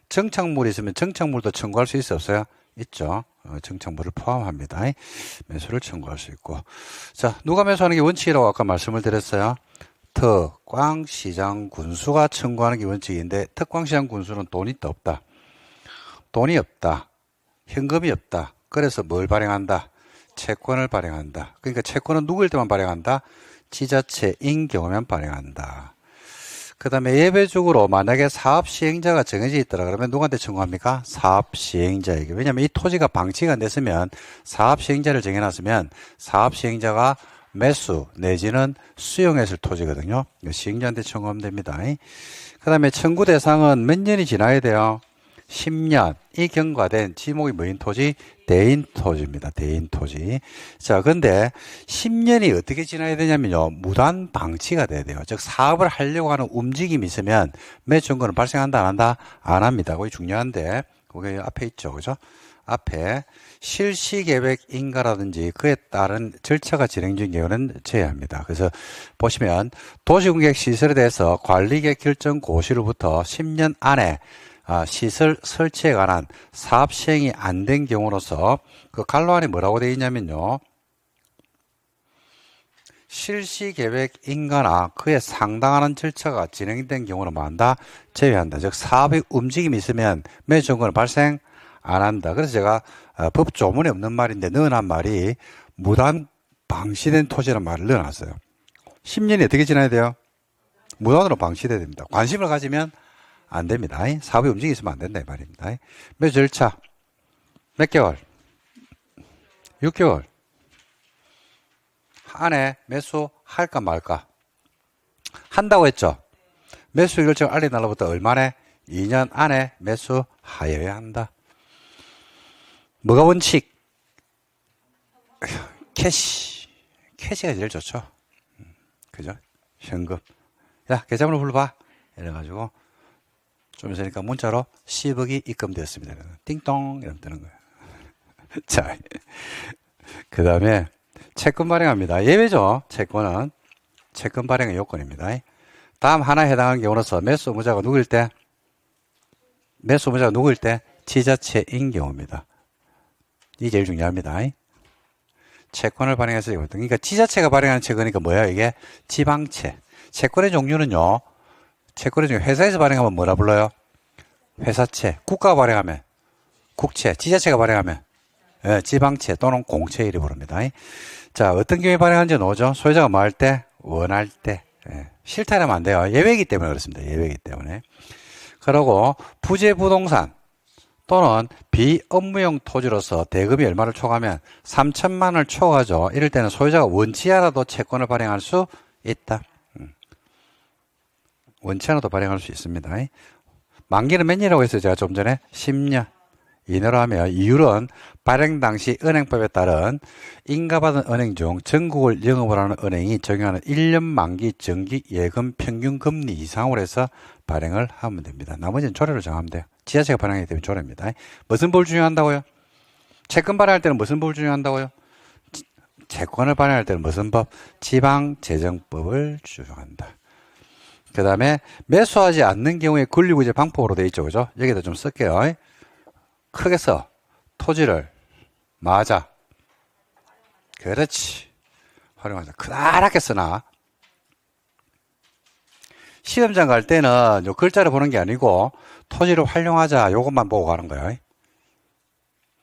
정착물이 있으면 정착물도 청구할 수 있어 없어요? 있죠. 정착물을 포함합니다. 매수를 청구할 수 있고. 자, 누가 매수하는 게 원칙이라고 아까 말씀을 드렸어요. 특광시장 군수가 청구하는 게 원칙인데 특광시장 군수는 돈이 있다 없다? 돈이 없다. 현금이 없다. 그래서 뭘 발행한다? 채권을 발행한다. 그러니까 채권은 누구일 때만 발행한다? 지자체인 경우면 발행한다. 그 다음에 예외적으로 만약에 사업시행자가 정해져 있더라 그러면 누구한테 청구합니까? 사업시행자에게. 왜냐하면 이 토지가 방치가 안 됐으면 사업시행자를 정해놨으면 사업시행자가 매수 내지는 수용했을 토지거든요. 시행자한테 청구하면 됩니다. 그 다음에 청구 대상은 몇 년이 지나야 돼요? 10년이 경과된 지목이 뭐인 토지? 대인 토지입니다. 대인 토지. 자, 근데 10년이 어떻게 지나야 되냐면요. 무단 방치가 돼야 돼요. 즉, 사업을 하려고 하는 움직임이 있으면 매수증거는 발생한다, 안 한다? 안 합니다. 그게 중요한데, 그게 앞에 있죠. 그죠? 앞에 실시계획 인가라든지 그에 따른 절차가 진행 중인 경우는 제외합니다. 그래서 보시면 도시공객 시설에 대해서 관리계획 결정 고시로부터 10년 안에 시설 설치에 관한 사업 시행이 안 된 경우로서 그 갈로 안에 뭐라고 되어 있냐면요. 실시계획 인가나 그에 상당하는 절차가 진행된 경우는 뭐한다? 제외한다. 즉 사업의 움직임이 있으면 매수증거는 발생 안 한다. 그래서 제가 법 조문에 없는 말인데 넣어놓은 말이 무단 방치된 토지라는 말을 넣어놨어요. 10년이 어떻게 지나야 돼요? 무단으로 방치돼야 됩니다. 관심을 가지면 안 됩니다. 사업이 움직이 있으면 안 된다 이 말입니다. 매수 절차 몇 개월? 6개월 안에 매수할까 말까? 한다고 했죠. 매수 결정 알린 날로부터 얼마내? 2년 안에 매수하여야 한다. 뭐가 원칙? 캐시가 제일 좋죠. 그죠? 현금. 야, 계좌번호 불러봐. 이래가지고 좀 있으니까 문자로 10억이 입금되었습니다. 띵동 이러면 뜨는 거예요. 자, 그 다음에 채권 발행합니다. 예외죠. 채권은 채권 발행의 요건입니다. 다음 하나에 해당하는 경우로서 매수 의무자가 누구일 때? 매수 의무자가 누구일 때? 지자체인 경우입니다. 이게 제일 중요합니다. 채권을 발행해서 그러니까 지자체가 발행하는 채권이니까 뭐야 이게? 지방채. 채권의 종류는요. 채권의 종류 회사에서 발행하면 뭐라 불러요? 회사채. 국가가 발행하면 국채. 지자체가 발행하면 지방채 또는 공채 이렇게 부릅니다. 자, 어떤 경우에 발행하는지 나오죠? 소유자가 뭐 할 때? 원할 때. 싫다 이러면 안 돼요. 예외이기 때문에 그렇습니다. 예외이기 때문에. 그리고 부재부동산 또는 비업무용 토지로서 대금이 얼마를 초과하면 3천만 원을 초과하죠. 이럴 때는 소유자가 원치 않아도 채권을 발행할 수 있다. 원치 않아도 발행할 수 있습니다. 만기는 몇 년이라고 했어요? 제가 좀 전에 10년 이내로 하면 이율은 발행 당시 은행법에 따른 인가받은 은행 중 전국을 영업을 하는 은행이 적용하는 1년 만기 정기 예금 평균 금리 이상으로 해서 발행을 하면 됩니다. 나머지는 조례로 정하면 돼요. 지자체가 발행하기 때문에 조례입니다. 무슨 법을 준용한다고요? 채권 발행할 때는 무슨 법을 준용한다고요? 채권을 발행할 때는 무슨 법? 지방재정법을 준용한다. 그 다음에 매수하지 않는 경우에 권리구제 방법으로 되어 있죠. 그죠? 여기다 좀 쓸게요. 크게 써. 토지를 맞아. 그렇지. 활용하자. 크다랗게 쓰나. 시험장 갈 때는 요 글자를 보는 게 아니고 토지를 활용하자 요것만 보고 가는 거예요.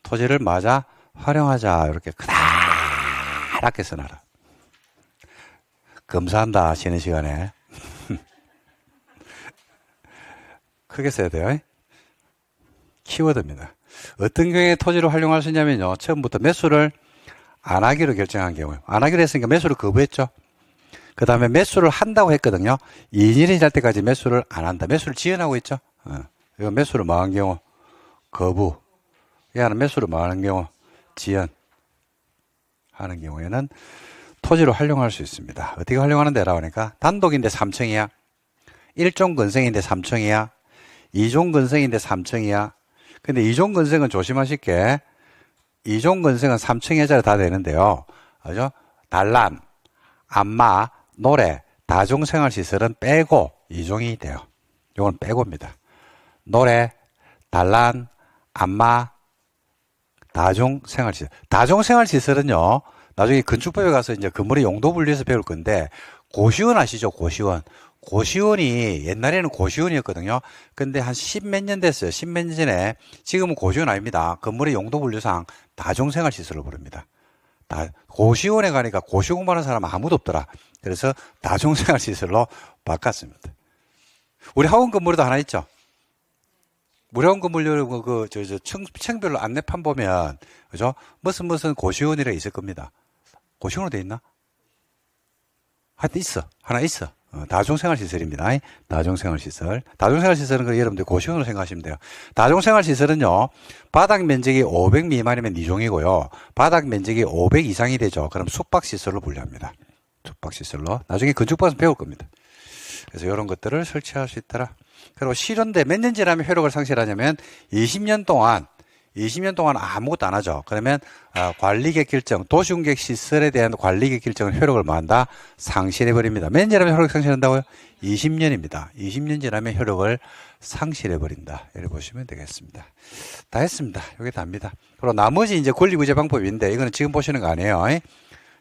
토지를 맞아 활용하자 이렇게 크다랗게 써놔라. 검사한다 쉬는 시간에. 크게 써야 돼요. 키워드입니다. 어떤 경우에 토지를 활용할 수 있냐면요. 처음부터 매수를 안 하기로 결정한 경우에. 안 하기로 했으니까 매수를 거부했죠. 그 다음에 매수를 한다고 했거든요. 2년이 지날 때까지 매수를 안 한다. 매수를 지연하고 있죠. 이거 매수를 뭐한 경우? 거부. 얘는 매수를 뭐하는 경우? 지연. 하는 경우에는 토지를 활용할 수 있습니다. 어떻게 활용하는데라고 하니까 단독인데 3층이야. 1종 건생인데 3층이야. 2종 건생인데 3층이야. 근데 2종 건생은 조심하실 게 2종 건생은 3층 해자로 다 되는데요. 그죠? 단란, 안마, 노래, 다중생활시설은 빼고 2종이 돼요. 이건 빼고입니다. 노래, 단란, 안마, 다중생활시설. 다중생활시설은요, 나중에 건축법에 가서 이제 건물의 용도 분리해서 배울 건데, 고시원 아시죠? 고시원. 고시원이 옛날에는 고시원이었거든요. 근데 한 십몇 년 됐어요. 십몇 년 전에. 지금은 고시원 아닙니다. 건물의 용도 분류상 다중생활시설을 부릅니다. 고시원에 가니까 고시 공부하는 사람은 아무도 없더라. 그래서 다중생활시설로 바꿨습니다. 우리 학원 건물에도 하나 있죠. 우리 학원 건물 층별로 안내판 보면 그죠? 무슨 고시원이라 있을 겁니다. 고시원으로 돼 있나? 하여튼 있어. 하나 있어. 다중생활시설입니다. 다중생활시설. 다중생활시설은 여러분들 고시원으로 생각하시면 돼요. 다중생활시설은요, 바닥 면적이 500 미만이면 2종이고요. 바닥 면적이 500 이상이 되죠. 그럼 숙박시설로 분류합니다. 숙박시설로. 나중에 건축법에서 배울 겁니다. 그래서 이런 것들을 설치할 수 있더라. 그리고 실현대 몇 년 지나면 효력을 상실하냐면 20년 동안 아무것도 안 하죠. 그러면 관리객 결정, 도시공객 시설에 대한 관리객 결정은 효력을 뭐한다? 상실해버립니다. 몇 년 지나면 효력을 상실한다고요? 20년입니다. 20년 지나면 효력을 상실해버린다. 이렇게 보시면 되겠습니다. 다 했습니다. 이게 답니다. 그리고 나머지 이제 권리구제 방법인데 이거는 지금 보시는 거 아니에요.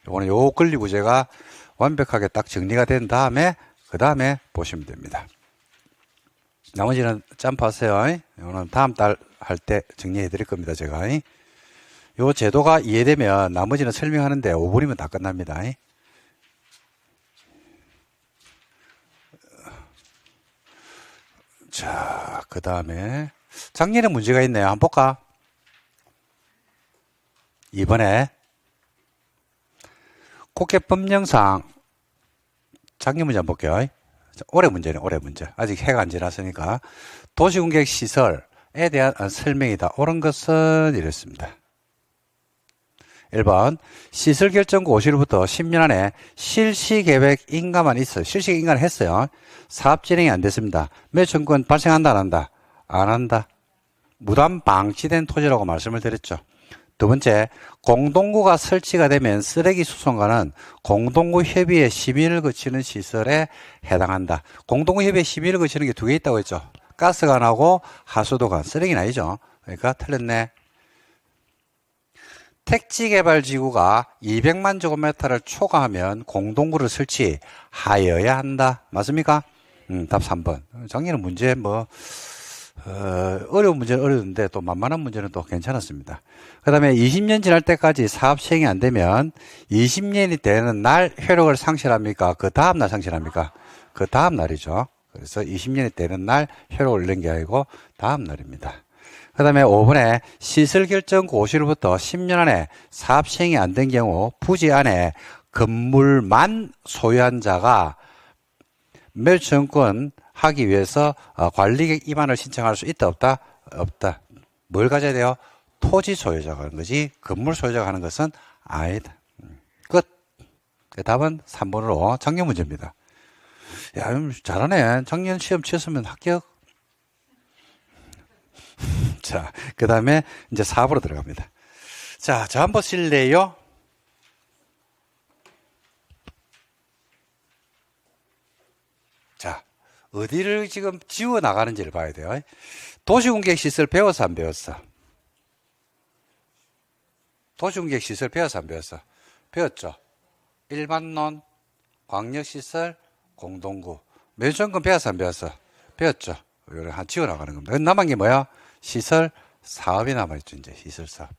이거는 요 권리구제가 완벽하게 딱 정리가 된 다음에 그 다음에 보시면 됩니다. 나머지는 점프하세요. 이거는 다음 달 할 때 정리해 드릴 겁니다. 제가. 요 제도가 이해되면 나머지는 설명하는데 5분이면 다 끝납니다. 자, 그 다음에 작년에 문제가 있네요. 한번 볼까? 이번에 국회법령상 작년 문제 한번 볼게요. 올해 문제네, 올해 문제. 아직 해가 안 지났으니까. 도시공객 시설에 대한 설명이다. 옳은 것은 이랬습니다. 1번, 시설 결정 5시로부터 10년 안에 실시계획 인가만 있어요. 실시 인가를 했어요. 사업 진행이 안 됐습니다. 매춘권 발생한다, 안 한다? 안 한다. 무단 방치된 토지라고 말씀을 드렸죠. 두 번째, 공동구가 설치가 되면 쓰레기 수송과는 공동구 협의회 심의를 거치는 시설에 해당한다. 공동구 협의회 심의를 거치는 게 두 개 있다고 했죠. 가스관하고 하수도관, 쓰레기는 아니죠. 그러니까 틀렸네. 택지개발지구가 200만 제곱미터를 초과하면 공동구를 설치하여야 한다. 맞습니까? 답 3번. 작년에 문제 어려운 문제는 어려운데 또 만만한 문제는 또 괜찮았습니다. 그 다음에 20년 지날 때까지 사업 시행이 안 되면 20년이 되는 날 효력을 상실합니까? 그 다음 날 상실합니까? 그 다음 날이죠. 그래서 20년이 되는 날 효력을 잃는 게 아니고 다음 날입니다. 그 다음에 5번에 시설 결정 고시로부터 10년 안에 사업 시행이 안 된 경우 부지 안에 건물만 소유한 자가 매수청권 하기 위해서 관리객 입안을 신청할 수 있다 없다? 없다. 뭘 가져야 돼요? 토지 소유자가 하는 거지 건물 소유자가 하는 것은 아니다. 끝. 그 답은 3번으로 작년 문제입니다. 야, 잘하네. 작년 시험 치셨으면 합격. 자, 그 다음에 이제 4부로 들어갑니다. 자, 저 한번 실래요? 자, 어디를 지금 지워 나가는지를 봐야 돼요. 도시공객시설 배웠어, 안 배웠어? 도시공객시설 배웠어, 안 배웠어? 배웠죠. 일반론, 광역시설, 공동구. 매수청권 배웠어, 안 배웠어? 배웠죠. 이걸 한 지워 나가는 겁니다. 남은 게 뭐야? 시설 사업이 남아있죠, 이제 시설 사업.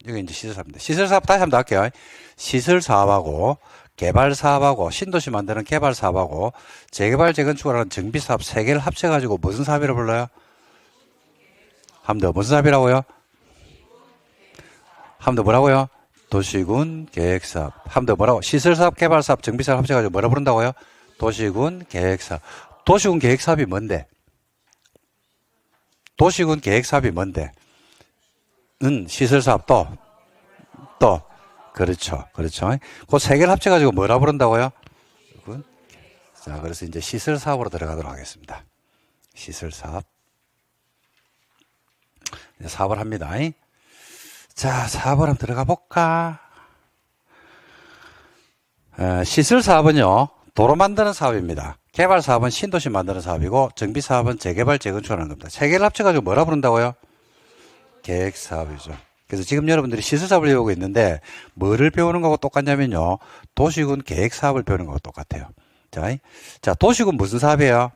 이게 이제 시설 사업인데. 시설 사업 다시 한번 더 할게요. 시설 사업하고 개발 사업하고 신도시 만드는 개발 사업하고 재개발 재건축을 하는 정비 사업 세 개를 합쳐가지고 무슨 사업이라고 불러요? 한 번 더 무슨 사업이라고요? 한 번 더 뭐라고요? 도시군 계획사업. 한 번 더 뭐라고? 시설 사업, 개발 사업, 정비 사업 합쳐가지고 뭐라 부른다고요? 도시군 계획사업. 도시군 계획사업이 뭔데? 도시군 계획사업이 뭔데? 시설사업 또. 그렇죠. 그렇죠. 그 세 개를 합쳐가지고 뭐라 부른다고요? 자, 그래서 이제 시설사업으로 들어가도록 하겠습니다. 시설사업. 이제 사업을 합니다. 자, 사업을 한번 들어가 볼까? 시설사업은요, 도로 만드는 사업입니다. 개발사업은 신도시 만드는 사업이고, 정비사업은 재개발, 재건축하는 겁니다. 세 개를 합쳐가지고 뭐라 부른다고요? 계획사업이죠. 그래서 지금 여러분들이 시설사업을 배우고 있는데 뭐를 배우는 거하고 똑같냐면요. 도시군 계획사업을 배우는 거하고 똑같아요. 자, 도시군 무슨 사업이에요?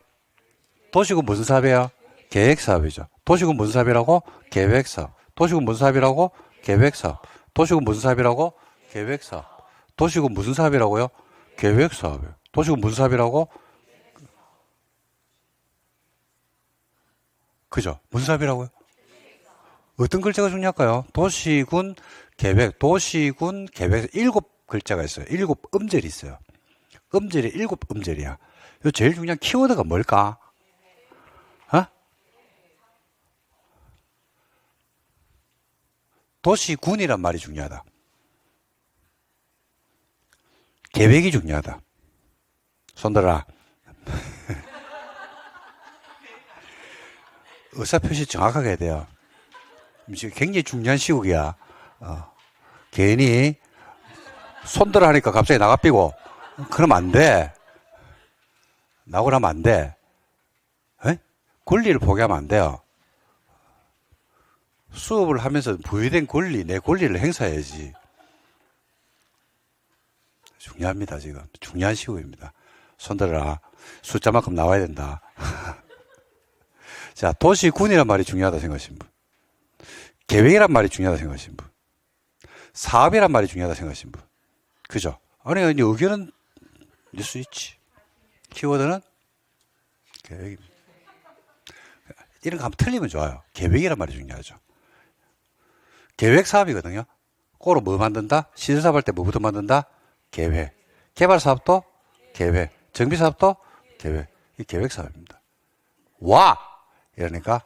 도시군 무슨 사업이에요? 계획사업이죠. 도시군 무슨 사업이라고? 계획사업. 도시군 무슨 사업이라고? 계획사업. 도시군 무슨 사업이라고? 계획사업. 도시군 무슨 사업이라고요? 계획사업이에요. 도시군 무슨 사업이라고? 그죠? 무슨 사업이라고요? 어떤 글자가 중요할까요? 도시군 계획, 도시군 계획, 7글자가 있어요. 7음절이 있어요. 음절이 7음절이야. 요 제일 중요한 키워드가 뭘까? 어? 도시군이란 말이 중요하다. 계획이 중요하다. 손들어라. 의사표시 정확하게 해야 돼요. 지금 굉장히 중요한 시국이야. 괜히 손들어 하니까 갑자기 나가 삐고 그러면 안 돼. 나오고 나면 안 돼. 에? 권리를 포기하면 안 돼요. 수업을 하면서 부여된 권리, 내 권리를 행사해야지. 중요합니다, 지금. 중요한 시국입니다. 손들어라. 숫자만큼 나와야 된다. 자, 도시군이란 말이 중요하다 생각하신 분. 계획이란 말이 중요하다 생각하신 분. 사업이란 말이 중요하다 생각하신 분. 그죠? 아니, 의견은 있을 수 있지. 키워드는 계획입니다. 이런 거 한번 틀리면 좋아요. 계획이란 말이 중요하죠. 계획 사업이거든요. 꼬로 뭐 만든다? 시설 사업 할 때 뭐부터 만든다? 계획. 개발 사업도 계획. 정비 사업도 계획. 이 계획 사업입니다. 와! 이러니까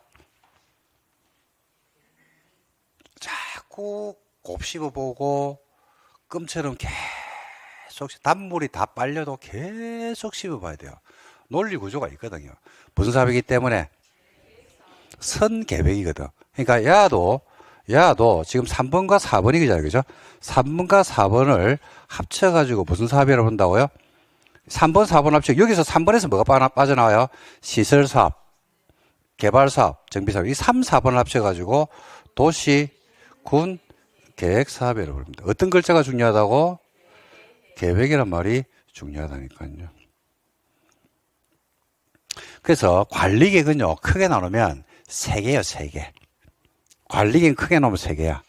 자꾸 곱씹어보고 끔처럼 계속 단물이 다 빨려도 계속 씹어봐야 돼요. 논리 구조가 있거든요. 무슨 사업이기 때문에 선 계획이거든. 그러니까 야도 지금 3번과 4번이 그잖아요. 그죠? 3번과 4번을 합쳐가지고 무슨 사업이라고 본다고요? 3번, 4번 합쳐. 여기서 3번에서 뭐가 빠져나와요? 시설사업, 개발사업, 정비사업. 이 3, 4번을 합쳐가지고 도시, 군, 계획사업이라고 합니다. 어떤 글자가 중요하다고? 계획이란 말이 중요하다니까요. 그래서 관리계획은요, 크게 나누면 3개예요, 3개. 관리계획 크게 나누면 3개야.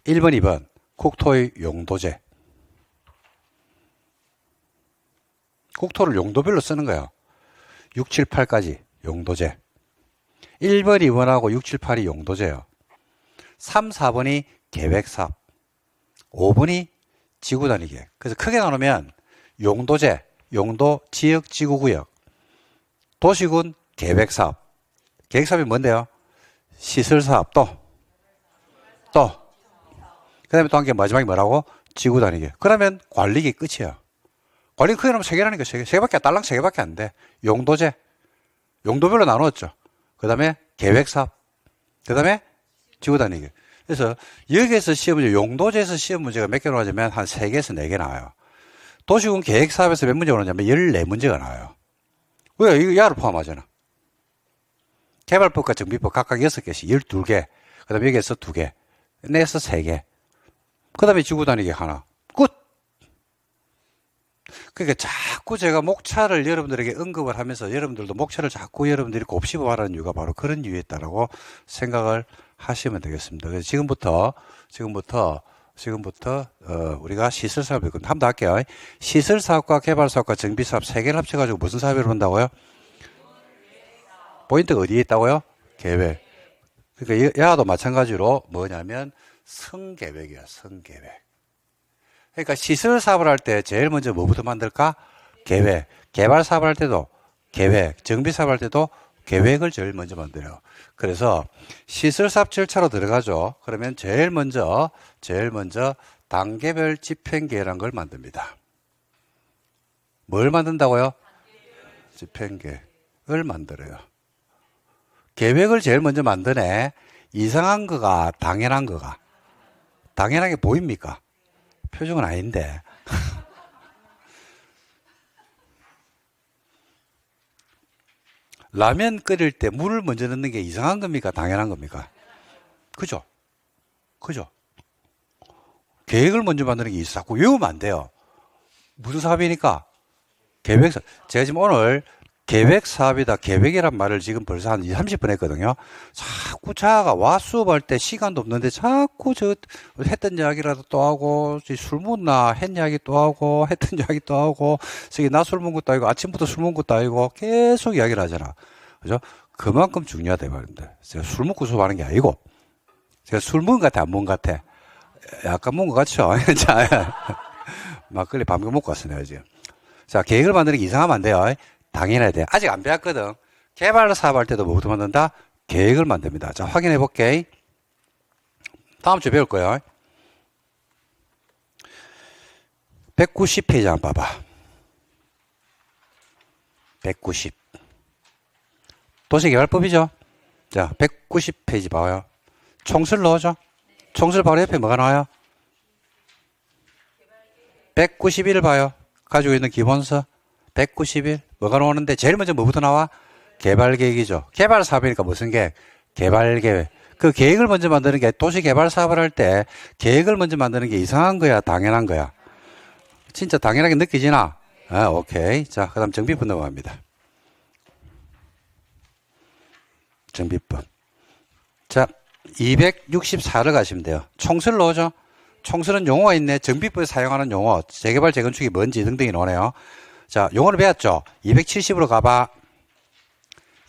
1번, 2번. 국토의 용도제. 국토를 용도별로 쓰는 거예요. 6, 7, 8까지 용도제. 1번, 2번하고 6, 7, 8이 용도제예요. 3, 4번이 계획사업. 5번이 지구단위 계획. 그래서 크게 나누면 용도제, 용도, 지역, 지구구역. 도시군, 계획사업. 계획사업이 뭔데요? 시설사업, 또. 그 다음에 또 한 개 마지막에 뭐라고? 지구단위 계획. 그러면 관리계획 끝이에요. 관리는 크게 나누면 3개라니까 3개. 딸랑 3개밖에 안 돼. 용도제. 용도별로 나누었죠. 그 다음에 계획사업. 그 다음에 지구단위 계획. 그래서 여기에서 시험 문제, 용도제에서 시험 문제가 몇 개 나오냐면 한 3개에서 4개 나와요. 도시군 계획사업에서 몇 문제가 나오냐면 14문제가 나와요. 왜? 이거 야를 포함하잖아. 개발법과 정비법 각각 6개씩, 12개. 그 다음에 여기에서 2개. 내에서 3개. 그 다음에 지구단위 계획 하나. 끝! 그러니까 자꾸 제가 목차를 여러분들에게 언급을 하면서 여러분들도 목차를 자꾸 여러분들이 곱씹어 하라는 이유가 바로 그런 이유에 있다라고 생각을 하시면 되겠습니다. 그래서 지금부터 우리가 시설사업을 한번 더 할게요. 시설사업과 개발사업과 정비사업 3개를 합쳐가지고 무슨 사업을 한다고요? 포인트가 어디에 있다고요? 계획. 그러니까 야도 마찬가지로 뭐냐면 성계획이야. 성계획. 그러니까 시설 사업을 할 때 제일 먼저 뭐부터 만들까? 계획. 개발 사업을 할 때도 계획. 정비 사업을 할 때도 계획을 제일 먼저 만들어요. 그래서 시설 사업 절차로 들어가죠. 그러면 제일 먼저 단계별 집행계획이라는 걸 만듭니다. 뭘 만든다고요? 집행계획을 만들어요. 계획을 제일 먼저 만드네. 이상한 거가 당연한 거가. 당연하게 보입니까? 표정은 아닌데. 라면 끓일 때 물을 먼저 넣는 게 이상한 겁니까? 당연한 겁니까? 그죠? 그죠? 계획을 먼저 만드는 게 자꾸 외우면 안 돼요. 무슨 사업이니까? 계획사업. 제가 지금 오늘 계획사업이다, 계획이란 말을 지금 벌써 한 20, 30분 했거든요. 자꾸 자가 와 수업할 때 시간도 없는데 자꾸 했던 이야기라도 또 하고, 술 먹나, 했 이야기 또 하고, 했던 이야기 또 하고, 저기 나 술 먹은 것도 아니고, 아침부터 술 먹은 것도 아니고, 계속 이야기를 하잖아. 그죠? 그만큼 중요하다, 이 말입니다. 제가 술 먹고 수업하는 게 아니고, 제가 술 먹은 것 같아, 안 먹은 것 같아? 약간 먹은 것 같죠? 자, 막걸리 밤새 먹고 왔어, 내가 지금. 자, 계획을 만드는 게 이상하면 안 돼요. 당연해야 돼. 아직 안 배웠거든. 개발 사업할 때도 뭐부터 만든다? 계획을 만듭니다. 자, 확인해 볼게. 다음 주에 배울 거예요. 190페이지 한번 봐봐. 190. 도시개발법이죠. 자, 190페이지 봐요. 총수를 넣어줘. 총수를 바로 옆에 뭐가 나와요? 191을 봐요. 가지고 있는 기본서. 191. 뭐가 나오는데 제일 먼저 뭐부터 나와? 개발계획이죠. 개발사업이니까 무슨 계획? 개발계획. 그 계획을 먼저 만드는 게 도시개발 사업을 할 때 계획을 먼저 만드는 게 이상한 거야? 당연한 거야? 진짜 당연하게 느끼지나? 아, 오케이. 자, 그 다음 정비법 넘어갑니다. 정비법. 자, 264를 가시면 돼요. 총수를 넣어줘. 총수는 용어가 있네. 정비법에 사용하는 용어, 재개발, 재건축이 뭔지 등등이 나오네요. 자, 용어를 배웠죠? 270으로 가봐.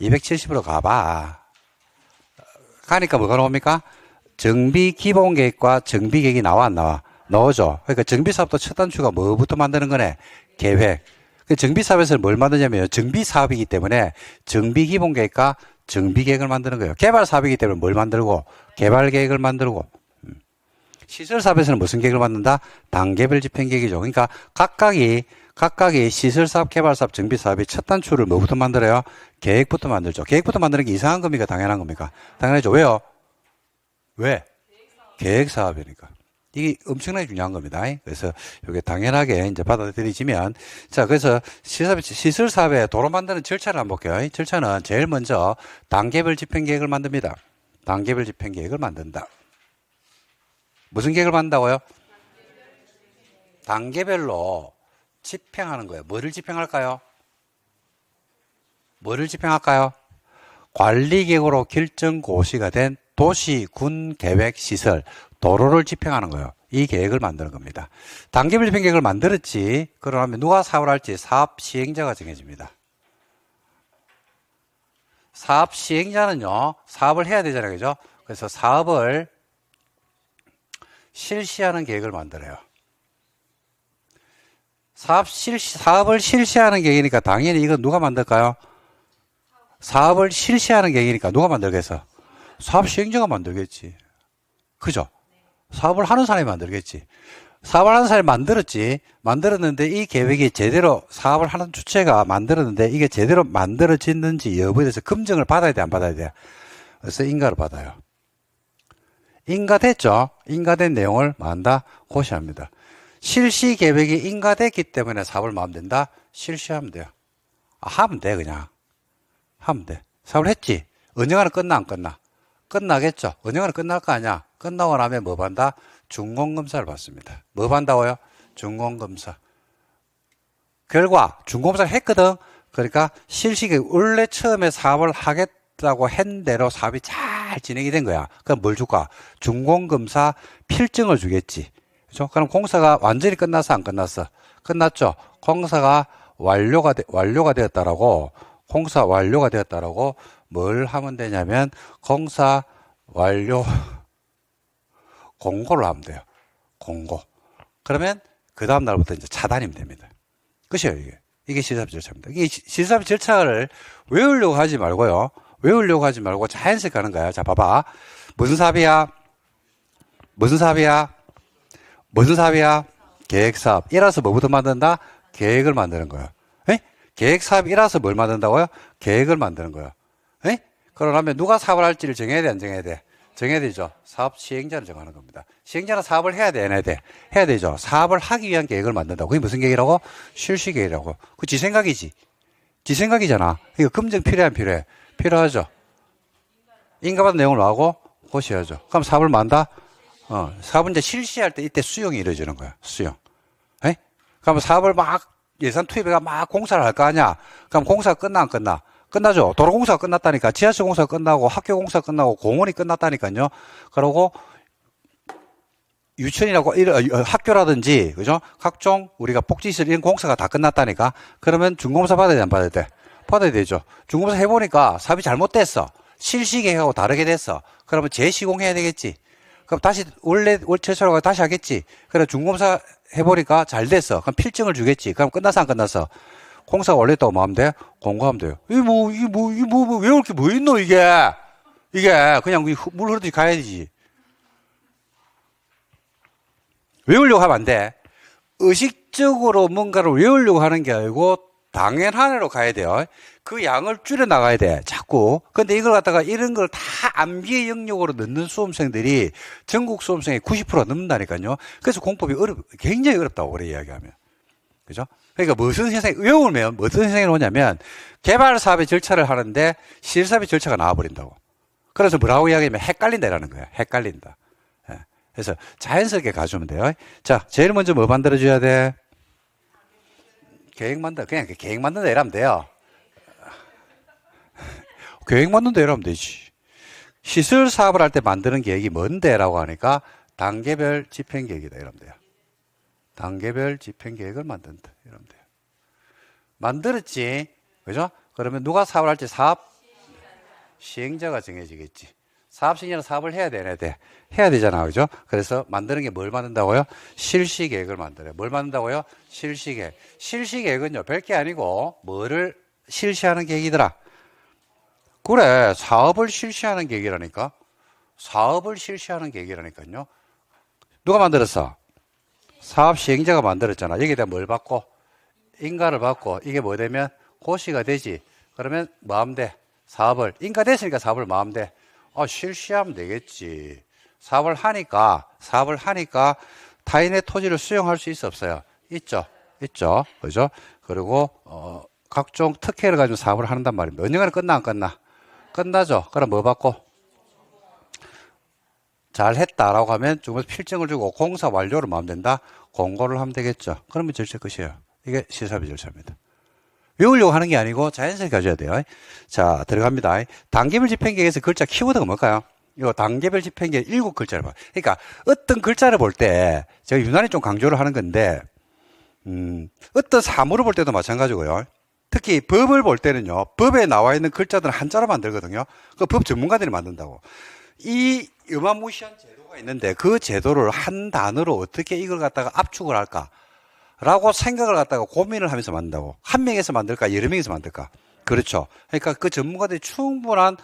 270으로 가봐. 가니까 뭐가 나옵니까? 정비기본계획과 정비계획이 나와, 안 나와? 넣어줘. 그러니까 정비사업도 첫 단추가 뭐부터 만드는 거네? 계획. 정비사업에서는 뭘 만드냐면 정비사업이기 때문에 정비기본계획과 정비계획을 만드는 거예요. 개발사업이기 때문에 뭘 만들고? 개발계획을 만들고. 시설사업에서는 무슨 계획을 만든다? 단계별 집행계획이죠. 그러니까 각각이 시설사업, 개발사업, 정비사업이 첫 단추를 뭐부터 만들어요? 계획부터 만들죠. 계획부터 만드는 게 이상한 겁니까? 당연한 겁니까? 당연하죠. 왜요? 왜? 계획사업이니까. 이게 엄청나게 중요한 겁니다. 그래서 이게 당연하게 이제 받아들이지면, 자, 그래서 시설사업에 도로 만드는 절차를 한번 볼게요. 절차는 제일 먼저 단계별 집행계획을 만듭니다. 단계별 집행계획을 만든다. 무슨 계획을 만든다고요? 단계별로 집행하는 거예요. 뭐를 집행할까요? 뭐를 집행할까요? 관리계획으로 결정 고시가 된 도시, 군, 계획, 시설, 도로를 집행하는 거예요. 이 계획을 만드는 겁니다. 단계별 집행 계획을 만들었지. 그러면 누가 사업을 할지 사업 시행자가 정해집니다. 사업 시행자는요, 사업을 해야 되잖아요. 그죠? 그래서 사업을 실시하는 계획을 만들어요. 사업을 실시하는 계획이니까 당연히 이건 누가 만들까요? 사업을 실시하는 계획이니까 누가 만들겠어? 사업 시행자가 만들겠지. 그죠? 사업을 하는 사람이 만들겠지. 사업을 하는 사람이 만들었지. 만들었는데 이 계획이 제대로 사업을 하는 주체가 만들었는데 이게 제대로 만들어졌는지 여부에 대해서 검증을 받아야 돼, 안 받아야 돼? 그래서 인가를 받아요. 인가됐죠? 인가된 내용을 만다 고시합니다. 실시 계획이 인가됐기 때문에 사업을 마음 된다? 실시하면 돼요. 하면 돼, 그냥. 하면 돼. 사업을 했지? 언젠가는 끝나, 안 끝나? 끝나겠죠? 언젠가는 끝날 거 아니야? 끝나고 나면 뭐 받는다? 준공검사를 받습니다. 뭐 받는다고요? 준공검사. 결과, 준공검사를 했거든? 그러니까 원래 처음에 사업을 하겠다고 한 대로 사업이 잘 진행이 된 거야. 그럼 뭘 줄까? 준공검사 필증을 주겠지. 그죠? 그럼 공사가 완전히 끝났어, 안 끝났어? 끝났죠? 공사 완료가 되었다라고 뭘 하면 되냐면, 공사 완료 공고를 하면 돼요. 공고. 그러면 그 다음 날부터 이제 차단이면 됩니다. 끝이에요, 이게. 이게 시사비 절차입니다. 이게 시사비 절차를 외우려고 하지 말고요. 외우려고 하지 말고 자연스럽게 하는 거야. 자, 봐봐. 무슨 사업이야? 무슨 사업이야? 무슨 사업이야? 계획사업. 이라서 뭐부터 만든다? 계획을 만드는 거야. 에? 계획사업이라서 뭘 만든다고요? 계획을 만드는 거야. 에? 그러면 누가 사업을 할지를 정해야 돼, 안 정해야 돼? 정해야 되죠. 사업 시행자를 정하는 겁니다. 시행자는 사업을 해야 돼, 안 해야 돼? 해야 되죠. 사업을 하기 위한 계획을 만든다고. 그게 무슨 계획이라고? 실시 계획이라고. 그 지 생각이지. 지 생각이잖아. 이거 검증 필요해, 안 필요해? 필요하죠. 인가받은 내용을 하고 고시하죠. 그럼 사업을 만다? 사업을 이제 실시할 때 이때 수용이 이루어지는 거야. 수용. 에? 그럼 사업을 막 예산 투입해가 막 공사를 할 거 아니야? 그럼 공사가 끝나, 안 끝나? 끝나죠. 도로 공사가 끝났다니까. 지하철 공사가 끝나고 학교 공사가 끝나고 공원이 끝났다니까요. 그러고 유치원이라고 학교라든지 그죠? 각종 우리가 복지시설 이런 공사가 다 끝났다니까. 그러면 준공사 받아야 돼, 안 받아야 돼? 받아야 되죠. 준공사 해보니까 사업이 잘못됐어. 실시 계획하고 다르게 됐어. 그러면 재시공해야 되겠지. 그럼 다시 원래 최초로 다시 하겠지. 그래 준공사 해보니까 잘 됐어. 그럼 필증을 주겠지. 그럼 끝났어, 안 끝났어? 공사가 원래 했다고 마음 돼? 공고하면 돼요. 외울 게 뭐 있노, 이게? 그냥 물 흐르듯이 가야지. 외우려고 하면 안 돼. 의식적으로 뭔가를 외우려고 하는 게 아니고 당연한 애로 가야 돼요. 그 양을 줄여 나가야 돼. 자꾸. 근데 이걸 갖다가 이런 걸 다 암기의 영역으로 넣는 수험생들이 전국 수험생의 90%가 넘는다니까요. 그래서 공법이 굉장히 어렵다고 그래 이야기하면. 그죠? 그러니까 무슨 세상에 외우면 무슨 세상에 오냐면 개발 사업의 절차를 하는데 실사업의 절차가 나와버린다고. 그래서 뭐라고 이야기하면 헷갈린다라는 거야. 헷갈린다. 예. 그래서 자연스럽게 가주면 돼요. 자, 제일 먼저 뭐 만들어줘야 돼? 계획 만들, 그냥 계획 만든다 이러면 돼요. 계획 만든다 이러면 되지. 시설 사업을 할 때 만드는 계획이 뭔데? 라고 하니까 단계별 집행 계획이다 이러면 돼요. 단계별 집행 계획을 만든다 이러면 돼요. 만들었지. 그죠? 그러면 누가 사업을 할지 사업 시행자가 정해지겠지. 사업 시행자는 사업을 해야 되네, 돼. 해야 되잖아. 그죠? 그래서 만드는 게 뭘 만든다고요? 실시 계획을 만들어요. 뭘 만든다고요? 실시 계획. 실시 계획은요, 별게 아니고, 뭐를 실시하는 계획이더라? 그래, 사업을 실시하는 계획이라니까? 사업을 실시하는 계획이라니까요. 누가 만들었어? 사업 시행자가 만들었잖아. 여기에다 뭘 받고? 인가를 받고, 이게 뭐 되면? 고시가 되지. 그러면 마음 돼. 사업을. 인가 됐으니까 사업을 마음 돼. 실시하면 되겠지. 사업을 하니까 타인의 토지를 수용할 수 있어, 없어요? 있죠. 있죠. 그죠? 그리고, 각종 특혜를 가지고 사업을 한단 말입니다. 언젠가는 끝나, 안 끝나? 끝나죠. 그럼 뭐 받고? 잘했다라고 하면 조금 필증을 주고 공사 완료를 마음 된다. 공고를 하면 되겠죠. 그러면 절차 끝이에요. 이게 시사비 절차입니다. 외우려고 하는 게 아니고 자연스럽게 가져야 돼요. 자, 들어갑니다. 단계별 집행계획에서 글자 키워드가 뭘까요? 이거 단계별 집행계획 7글자를 봐. 그러니까 어떤 글자를 볼 때 제가 유난히 좀 강조를 하는 건데 어떤 사물을 볼 때도 마찬가지고요. 특히 법을 볼 때는요. 법에 나와 있는 글자들은 한자로 만들거든요. 그 법 전문가들이 만든다고. 이 어마무시한 제도가 있는데 그 제도를 한 단어로 어떻게 이걸 갖다가 압축을 할까? 라고 생각을 갖다가 고민을 하면서 만든다고. 한 명에서 만들까? 여러 명에서 만들까? 그렇죠. 그러니까 그 전문가들이 충분한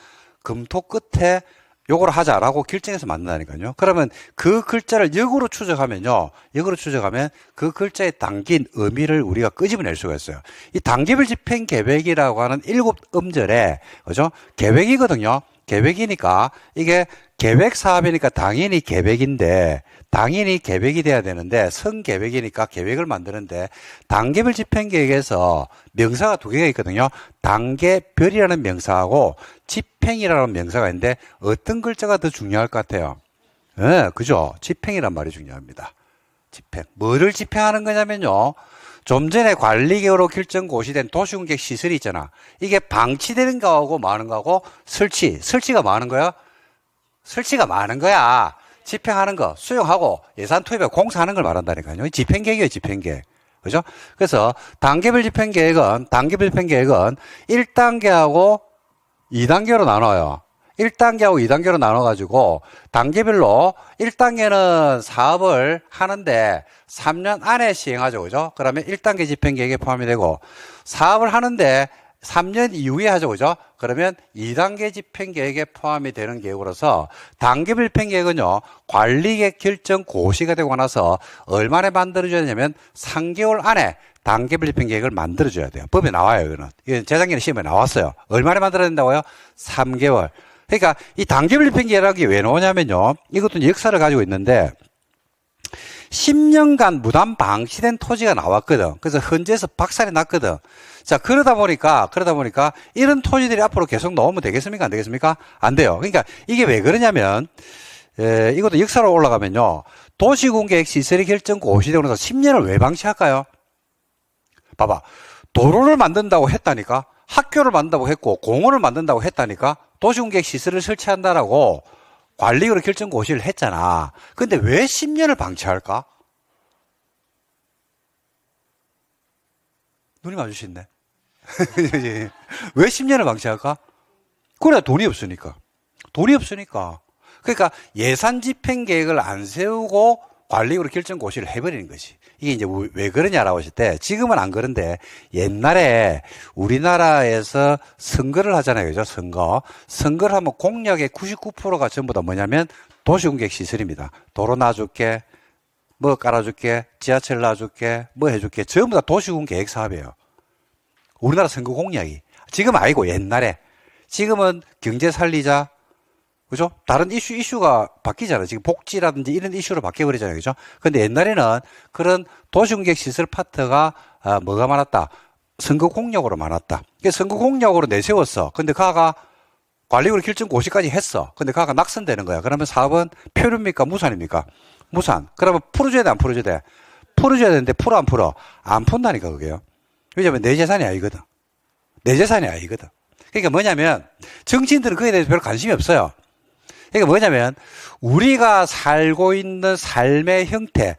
검토 끝에 요걸 하자라고 결정해서 만든다니까요. 그러면 그 글자를 역으로 추적하면요. 역으로 추적하면 그 글자에 담긴 의미를 우리가 끄집어낼 수가 있어요. 이 단계별 집행 계획이라고 하는 7음절에, 그죠? 계획이거든요. 계획이니까 이게 계획 사업이니까 당연히 계획인데 당연히 계획이 돼야 되는데 선계획이니까 계획을 만드는데 단계별 집행계획에서 명사가 두 개가 있거든요. 단계별이라는 명사하고 집행이라는 명사가 있는데 어떤 글자가 더 중요할 것 같아요? 네, 그죠? 집행이란 말이 중요합니다. 집행. 뭐를 집행하는 거냐면요. 좀 전에 관리계획으로 결정 고시된 도시공객 시설이 있잖아. 이게 방치되는 거하고 많은 거하고 설치가 많은 거야? 설치가 많은 거야. 집행하는 거, 수용하고 예산 투입에 공사하는 걸 말한다니까요. 집행계획이에요, 집행계획. 그죠? 그래서 단계별 집행계획은 1단계하고 2단계로 나눠요. 1단계하고 2단계로 나눠가지고 단계별로 1단계는 사업을 하는데 3년 안에 시행하죠. 그죠? 그러면 1단계 집행계획에 포함이 되고 사업을 하는데 3년 이후에 하죠. 그죠? 그러면 2단계 집행계획에 포함이 되는 계획으로서 단계별 집행계획은요. 관리계획 결정 고시가 되고 나서 얼마나 만들어줘야 되냐면 3개월 안에 단계별 집행계획을 만들어줘야 돼요. 법에 나와요. 이거는 재작년에 시험에 나왔어야 얼마나 만들어야 된다고요? 3개월. 그러니까 이 단계별 집행계획이라는 게 왜 나오냐면요. 이것도 역사를 가지고 있는데 10년간 무단 방치된 토지가 나왔거든. 그래서 헌재에서 박살이 났거든. 자, 그러다 보니까 이런 토지들이 앞으로 계속 나오면 되겠습니까? 안 되겠습니까? 안 돼요. 그러니까 이게 왜 그러냐면, 이것도 역사로 올라가면요. 도시공계획 시설의 결정 고시되고 나서 10년을 왜 방치할까요? 봐봐. 도로를 만든다고 했다니까? 학교를 만든다고 했고, 공원을 만든다고 했다니까? 도시공계획 시설을 설치한다라고 관리로 결정 고시를 했잖아. 근데 왜 10년을 방치할까? 눈이 마주치네. 왜 10년을 방치할까? 그래, 돈이 없으니까. 돈이 없으니까. 그러니까 예산 집행 계획을 안 세우고 관리로 결정 고시를 해버리는 거지. 이게 이제 왜 그러냐라고 하실 때, 지금은 안 그런데, 옛날에 우리나라에서 선거를 하잖아요. 그죠? 선거를 하면 공약의 99%가 전부 다 뭐냐면 도시공계획 시설입니다. 도로 놔줄게, 뭐 깔아줄게, 지하철 놔줄게, 뭐 해줄게. 전부 다 도시공계획 사업이에요. 우리나라 선거 공약이. 지금 아니고 옛날에. 지금은 경제 살리자. 그죠? 다른 이슈가 바뀌잖아요. 지금 복지라든지 이런 이슈로 바뀌어버리잖아요. 그죠? 근데 옛날에는 그런 도시공계획 시설 파트가, 뭐가 많았다? 선거 공약으로 많았다. 선거 공약으로 내세웠어. 근데 그가 관리로 결정 고시까지 했어. 근데 그가 낙선되는 거야. 그러면 사업은 표류입니까? 무산입니까? 무산. 그러면 풀어줘야 돼? 안 풀어줘야 돼? 풀어줘야 되는데 풀어 안 풀어? 안 푼다니까 그게요. 왜냐면 내 재산이 아니거든. 내 재산이 아니거든. 그러니까 뭐냐면 정치인들은 그에 대해서 별로 관심이 없어요. 그러니까 뭐냐면 우리가 살고 있는 삶의 형태,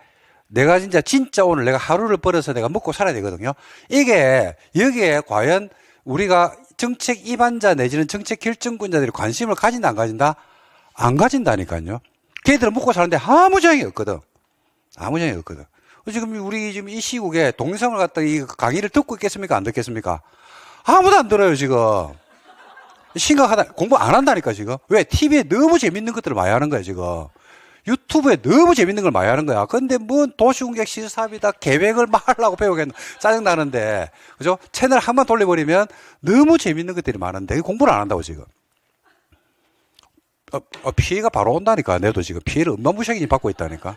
내가 진짜 오늘 내가 하루를 벌어서 내가 먹고 살아야 되거든요. 이게 여기에 과연 우리가 정책 입안자 내지는 정책 결정권자들이 관심을 가진다 안 가진다? 안 가진다니까요. 걔들은 먹고 사는데 아무 정이 없거든. 아무 정이 없거든. 지금 우리 지금 이 시국에 동영상을 갖다 이 강의를 듣고 있겠습니까? 안 듣겠습니까? 아무도 안 들어요, 지금. 심각하다. 공부 안 한다니까, 지금. 왜? TV에 너무 재밌는 것들을 많이 하는 거야, 지금. 유튜브에 너무 재밌는 걸 많이 하는 거야. 근데 뭔 도시공계획 시설 사업이다. 계획을 막 하려고 배우겠노. 짜증나는데. 그죠? 채널 한 번 돌려버리면 너무 재밌는 것들이 많은데 공부를 안 한다고, 지금. 피해가 바로 온다니까. 내도 지금 피해를 엄마무시하게 받고 있다니까.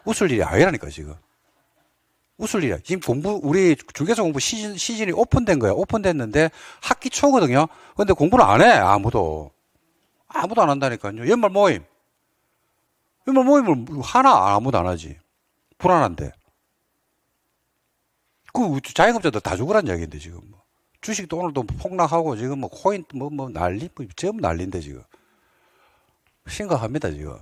웃을 일이 아니라니까, 지금. 웃을 일이야. 지금 우리 중개사 공부 시즌이 오픈된 거야. 오픈됐는데 학기 초거든요. 근데 공부를 안 해. 아무도 안 한다니까요. 연말 모임을 하나 아무도 안 하지. 불안한데. 그 자영업자들 다 죽으란 이야기인데 지금. 주식도 오늘도 폭락하고 지금 뭐 코인 난리, 전부 난리인데 지금. 심각합니다, 지금.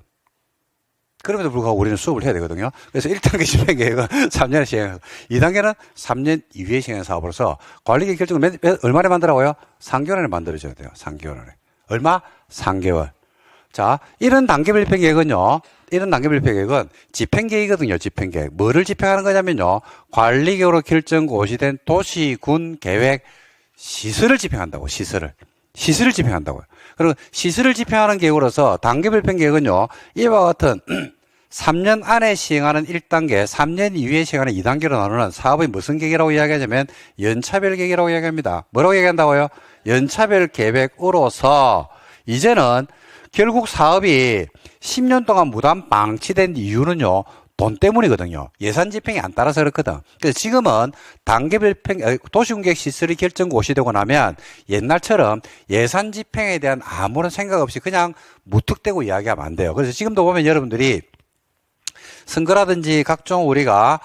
그럼에도 불구하고 우리는 수업을 해야 되거든요. 그래서 1단계 집행 계획은 3년에 시행하고, 2단계는 3년 이후에 시행하는 사업으로서 관리계획 결정을 얼마나 만들라고요? 3개월에 만들어줘야 돼요. 3개월에. 얼마? 3개월. 자, 이런 단계별 집행 계획은요. 이런 단계별 집행 계획은 집행계획이거든요. 집행계획. 뭐를 집행하는 거냐면요. 관리계획으로 결정 고시된 도시, 군, 계획, 시설을 집행한다고. 시설을 집행한다고요. 그리고 시설을 집행하는 계획으로서 단계별 집행 계획은요. 이와 같은 3년 안에 시행하는 1단계, 3년 이후에 시행하는 2단계로 나누는 사업의 무슨 계획이라고 이야기하냐면 연차별 계획이라고 이야기합니다. 뭐라고 얘기한다고요? 연차별 계획으로서 이제는 결국 사업이 10년 동안 무단 방치된 이유는요. 돈 때문이거든요. 예산 집행이 안 따라서 그렇거든. 그래서 지금은 단계별 도시공계획 시설이 결정 고시되고 나면 옛날처럼 예산 집행에 대한 아무런 생각 없이 그냥 무턱대고 이야기하면 안 돼요. 그래서 지금도 보면 여러분들이 선거라든지 각종 우리가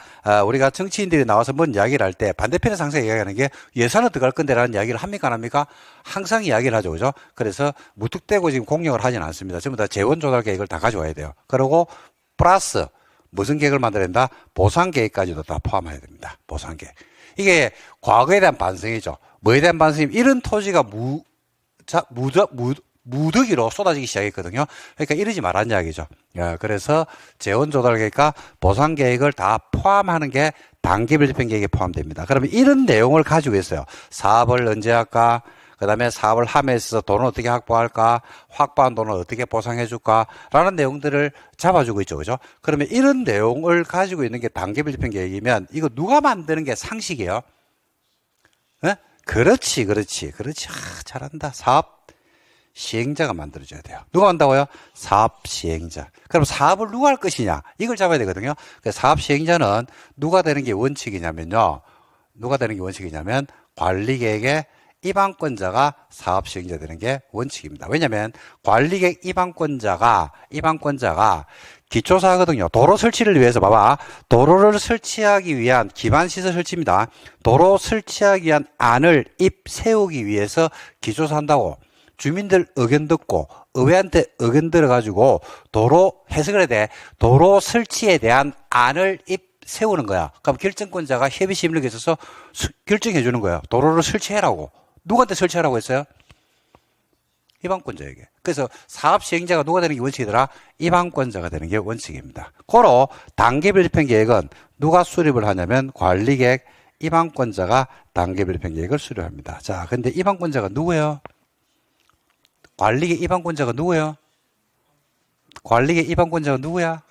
정치인들이 나와서 뭔 이야기를 할 때 반대편에서 항상 이야기하는 게 예산은 어떡할 건데라는 이야기를 합니까 안 합니까? 항상 이야기를 하죠. 그죠? 그래서 무턱대고 지금 공약을 하진 않습니다. 전부 다 재원 조달 계획을 다 가져와야 돼요. 그리고 플러스 무슨 계획을 만들어야 된다? 보상 계획까지도 다 포함해야 됩니다. 보상 계획. 이게 과거에 대한 반성이죠. 뭐에 대한 반성이면 이런 토지가 무더기로 쏟아지기 시작했거든요. 그러니까 이러지 말라는 이야기죠. 그래서 재원 조달 계획과 보상 계획을 다 포함하는 게 단계별 집행 계획에 포함됩니다. 그러면 이런 내용을 가지고 있어요. 사업을 언제 할까? 그 다음에 사업을 함에 있어서 돈을 어떻게 확보할까? 확보한 돈을 어떻게 보상해 줄까? 라는 내용들을 잡아주고 있죠. 그죠? 그러면 이런 내용을 가지고 있는 게 단계별 집행 계획이면 이거 누가 만드는 게 상식이에요? 네? 그렇지. 잘한다. 사업 시행자가 만들어줘야 돼요. 누가 한다고요? 사업 시행자. 그럼 사업을 누가 할 것이냐? 이걸 잡아야 되거든요. 사업 시행자는 누가 되는 게 원칙이냐면요. 관리계획의 입안권자가 사업시행자 되는 게 원칙입니다. 왜냐하면 관리계획 입안권자가 기초사거든요. 도로 설치를 위해서 봐봐. 도로를 설치하기 위한 기반시설 설치입니다. 도로 설치하기 위한 안을 세우기 위해서 기초사 한다고. 주민들 의견 듣고 의회한테 의견 들어가지고 도로 해석을 해야 돼. 도로 설치에 대한 안을 세우는 거야. 그럼 결정권자가 협의심을 있어서 결정해 주는 거야. 도로를 설치해라고. 누구한테 설치하라고 했어요? 입안권자에게. 그래서 사업 시행자가 누가 되는 게 원칙이더라? 입안권자가 되는 게 원칙입니다. 고로 단계별 집행 계획은 누가 수립을 하냐면 관리계획 입안권자가 단계별 집행 계획을 수립합니다. 자, 근데 입안권자가 누구예요? 관리계획 입안권자가 누구예요? 관리계획 입안권자가 누구야?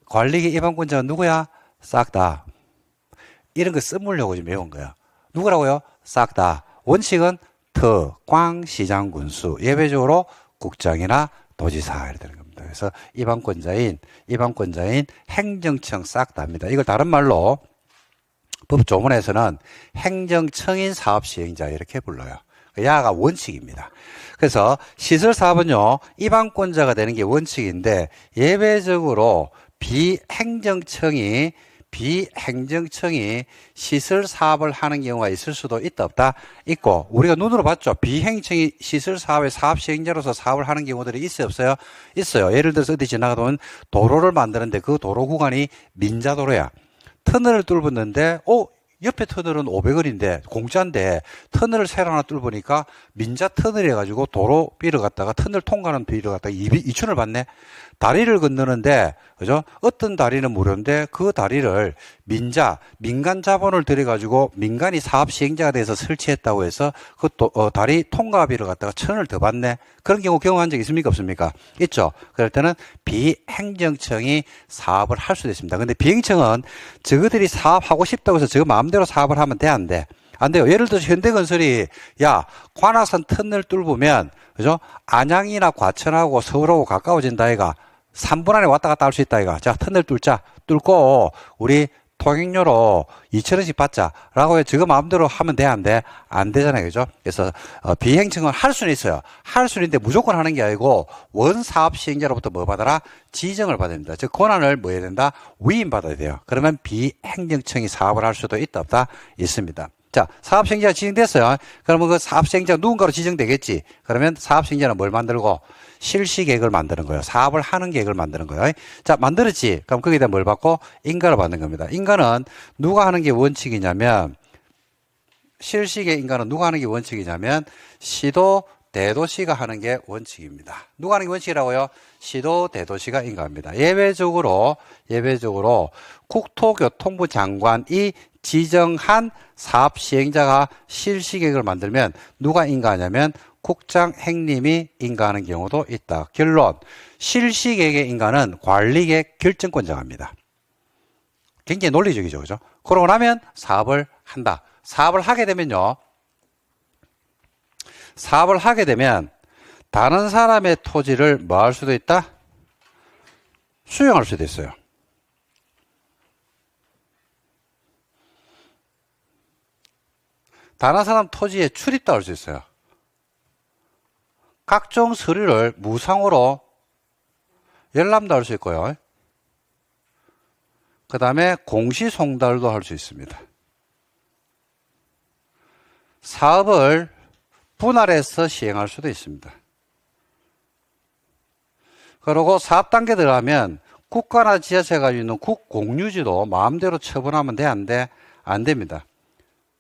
관리계획 입안권자가 누구야? 싹 다. 이런 거 써보려고 지금 외운 거야. 누구라고요? 싹 다. 원칙은 특광시장군수, 예외적으로 국장이나 도지사 이렇게 되는 겁니다. 그래서 입안권자인 행정청 싹 다입니다. 이걸 다른 말로 법조문에서는 행정청인 사업시행자 이렇게 불러요. 야가 원칙입니다. 그래서 시설사업은요, 입안권자가 되는 게 원칙인데 예외적으로 비행정청이 시설 사업을 하는 경우가 있을 수도 있다 없다? 있고, 우리가 눈으로 봤죠. 비행청이 시설 사업의 사업 시행자로서 사업을 하는 경우들이 있어요 없어요? 있어요. 예를 들어서 어디 지나가면 도로를 만드는데 그 도로 구간이 민자도로야. 터널을 뚫었는데 옆에 터널은 500원인데 공짜인데 터널을 새로 하나 뚫으니까 민자 터널 해가지고 도로 비를 갖다가 터널 통과하는 비를 갖다가 2천을 받네. 다리를 건너는데 그죠? 어떤 다리는 무료인데 그 다리를 민간 자본을 들여가지고 민간이 사업 시행자가 돼서 설치했다고 해서 그 다리 통과비를 갖다가 1,000원을 더 받네. 그런 경우 경험한 적 있습니까 없습니까? 있죠. 그럴 때는 비행정청이 사업을 할 수도 있습니다. 근데 비행청은 저거들이 사업하고 싶다고 해서 저거 마음대로 사업을 하면 돼 안 돼? 안 돼요. 예를 들어서 현대건설이 관악산 터널 뚫으면 그죠? 안양이나 과천하고 서울하고 가까워진다 아이가 3분 안에 왔다 갔다 할 수 있다 아이가. 자, 터널 뚫고 우리 통행료로 2,000원씩 받자라고 해. 저거 마음대로 하면 돼 안 돼? 안 되잖아요. 그죠? 그래서 비행청은 할 수는 있어요. 할 수는 있는데 무조건 하는 게 아니고 원사업 시행자로부터 뭐 받아라? 지정을 받아야 됩니다. 즉 권한을 뭐 해야 된다? 위임받아야 돼요. 그러면 비행정청이 사업을 할 수도 있다 없다? 있습니다. 자, 사업시행자가 지정됐어요. 그러면 그 사업시행자가 누군가로 지정되겠지. 그러면 사업시행자는 뭘 만들고? 실시계획을 만드는 거예요. 사업을 하는 계획을 만드는 거예요. 자, 만들었지. 그럼 거기다 뭘 받고? 인가를 받는 겁니다. 인가는 누가 하는 게 원칙이냐면, 실시계획 인가는 누가 하는 게 원칙이냐면, 시도, 대도시가 하는 게 원칙입니다. 누가 하는 게 원칙이라고요? 시도, 대도시가 인가합니다. 예외적으로 국토교통부 장관이 지정한 사업 시행자가 실시계획을 만들면 누가 인가하냐면 국장 행님이 인가하는 경우도 있다. 결론, 실시계획의 인가는 관리계획 결정권자가 합니다. 굉장히 논리적이죠. 그죠? 그러고 나면 사업을 한다. 사업을 하게 되면 다른 사람의 토지를 뭐 할 수도 있다? 수용할 수도 있어요. 다른 사람 토지에 출입도 할 수 있어요. 각종 서류를 무상으로 열람도 할 수 있고요. 그 다음에 공시송달도 할 수 있습니다. 사업을 분할해서 시행할 수도 있습니다. 그리고 사업 단계 들어가면 국가나 지자체가 가지고 있는 국공유지도 마음대로 처분하면 돼, 안 돼? 안 됩니다.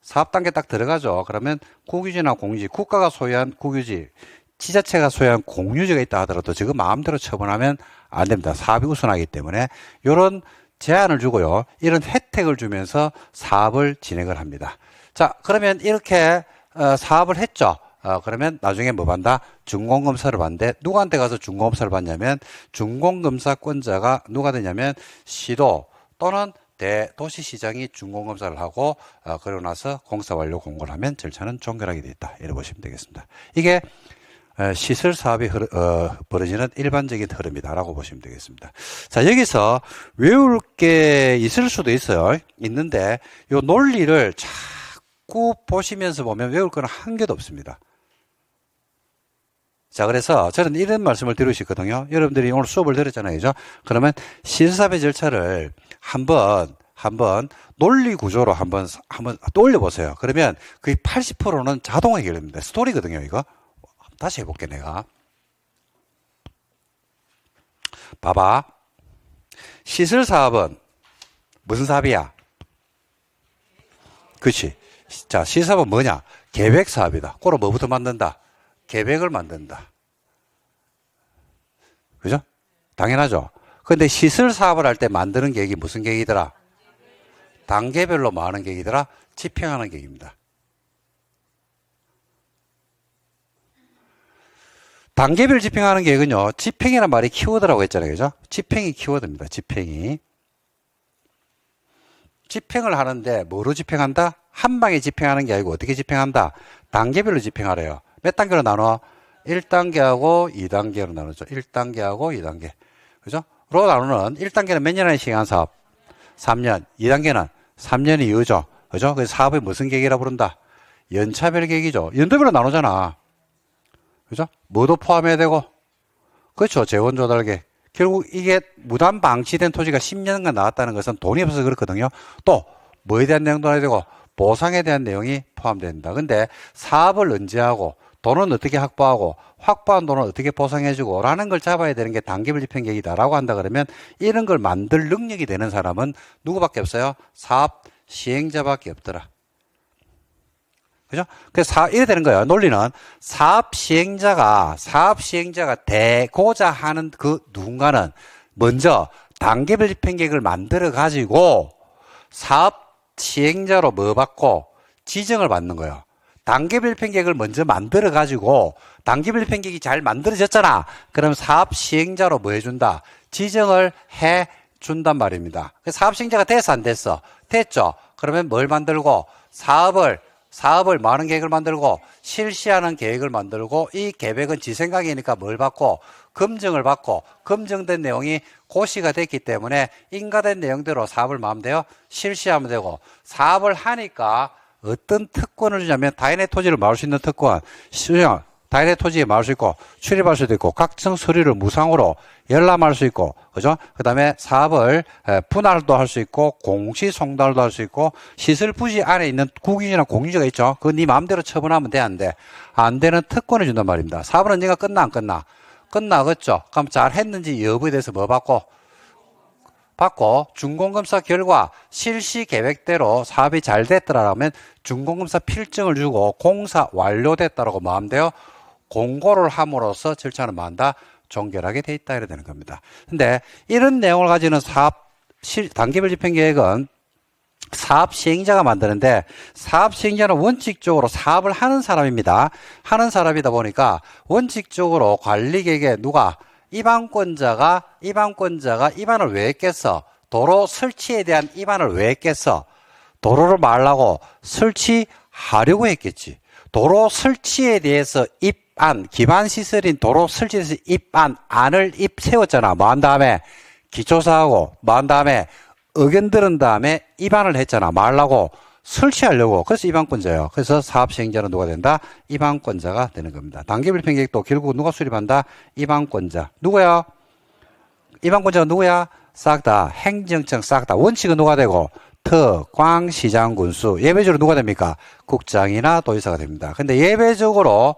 사업 단계 딱 들어가죠. 그러면 국유지나 공유지, 국가가 소유한 국유지, 지자체가 소유한 공유지가 있다 하더라도 저거 마음대로 처분하면 안 됩니다. 사업이 우선하기 때문에 이런 제한을 주고요. 이런 혜택을 주면서 사업을 진행을 합니다. 자, 그러면 이렇게 사업을 했죠. 그러면 나중에 뭐 받는다? 준공검사를 받는데 누구한테 가서 준공검사를 받냐면 준공검사권자가 누가 되냐면 시도 또는 대도시시장이 준공검사를 하고 그러고 나서 공사 완료 공고를 하면 절차는 종결하게 되어 있다. 이렇게 보시면 되겠습니다. 이게 시설 사업이 벌어지는 일반적인 흐름이다라고 보시면 되겠습니다. 자, 여기서 외울 게 있을 수도 있어요. 있는데 이 논리를 자꾸 보시면서 보면 외울 거는 한 개도 없습니다. 자, 그래서 저는 이런 말씀을 드리고 싶거든요. 여러분들이 오늘 수업을 들었잖아요. 그죠? 그러면 시설사업의 절차를 한번 논리 구조로 한번 떠올려 보세요. 그러면 거의 80%는 자동 해결됩니다. 스토리거든요, 이거. 다시 해볼게, 내가. 봐봐. 시설 사업은 무슨 사업이야? 그렇지. 자, 시설 사업은 뭐냐? 계획 사업이다. 그럼 뭐부터 만든다? 계획을 만든다. 그죠? 당연하죠. 근데 시설 사업을 할 때 만드는 계획이 무슨 계획이더라? 단계별로 뭐 하는 계획이더라? 집행하는 계획입니다. 단계별 집행하는 계획은요, 집행이란 말이 키워드라고 했잖아요. 그죠? 집행이 키워드입니다. 집행이. 집행을 하는데 뭐로 집행한다? 한 방에 집행하는 게 아니고 어떻게 집행한다? 단계별로 집행하래요. 몇 단계로 나눠? 1단계하고 2단계로 나누죠. 1단계하고 2단계. 그죠? 로 나누는 1단계는 몇 년의 시간 사업? 3년. 2단계는 3년이 이후죠. 그죠? 그래서 사업이 무슨 계획이라고 부른다? 연차별 계획이죠. 연도별로 나누잖아. 그죠? 뭐도 포함해야 되고. 그렇죠. 재원 조달 계획. 결국 이게 무단 방치된 토지가 10년간 나왔다는 것은 돈이 없어서 그렇거든요. 또 뭐에 대한 내용도 해야 되고 보상에 대한 내용이 포함된다. 근데 사업을 언제 하고 돈은 어떻게 확보하고 확보한 돈을 어떻게 보상해주고 라는 걸 잡아야 되는 게 단계별 집행 계획이다라고 한다 그러면 이런 걸 만들 능력이 되는 사람은 누구밖에 없어요? 사업 시행자밖에 없더라. 그죠? 그래서 이래 되는 거예요. 논리는 사업 시행자가 되고자 하는 그 누군가는 먼저 단계별 집행 계획을 만들어 가지고 사업 시행자로 뭐 받고 지정을 받는 거예요. 단계별 집행 계획을 먼저 만들어 가지고 단계별 집행 계획이 잘 만들어졌잖아. 그럼 사업 시행자로 뭐 해준다? 지정을 해 준단 말입니다. 사업 시행자가 됐어 안 됐어? 됐죠. 그러면 뭘 만들고 사업을 많은 계획을 만들고 실시하는 계획을 만들고 이 계획은 지 생각이니까 뭘 받고 검증을 받고 검증된 내용이 고시가 됐기 때문에 인가된 내용대로 사업을 마음대로 실시하면 되고 사업을 하니까 어떤 특권을 주냐면 다인의 토지를 마을 수 있는 특권, 다인의 토지에 마을 수 있고 출입할 수도 있고 각종 서류를 무상으로 열람할 수 있고 그죠? 그 다음에 사업을 분할도 할 수 있고 공시송달도 할 수 있고 시설 부지 안에 있는 국유지나 공유지가 있죠. 그건 네 마음대로 처분하면 돼 안 돼? 안 되는 특권을 준단 말입니다. 사업은 언젠가 끝나 안 끝나? 끝나겠죠. 그럼 잘 했는지 여부에 대해서 뭐 받고 준공검사 결과 실시 계획대로 사업이 잘 됐더라면 준공검사 필증을 주고 공사 완료됐다라고 마음대로 공고를 함으로써 절차는 뭐한다? 종결하게 돼 있다 이래 되는 겁니다. 근데 이런 내용을 가지는 단계별 집행 계획은 사업 시행자가 만드는데 사업 시행자는 원칙적으로 사업을 하는 사람입니다. 하는 사람이다 보니까 원칙적으로 관리 계획에 누가 입안권자가 입안을 왜 했겠어? 도로 설치에 대한 입안을 왜 했겠어? 도로를 말라고 설치하려고 했겠지. 도로 설치에 대해서 기반 시설인 도로 설치에 대해서 안을 세웠잖아. 뭐 한 다음에 기초사하고 뭐 한 다음에 의견 들은 다음에 입안을 했잖아. 말라고 설치하려고. 그래서 입안권자예요. 그래서 사업 시행자는 누가 된다? 입안권자가 되는 겁니다. 단계별 집행 계획도 결국 누가 수립한다? 입안권자. 누구야? 입안권자가 누구야? 싹 다. 행정청 싹 다. 원칙은 누가 되고? 특광, 시장, 군수. 예외적으로 누가 됩니까? 국장이나 도지사가 됩니다. 근데 예외적으로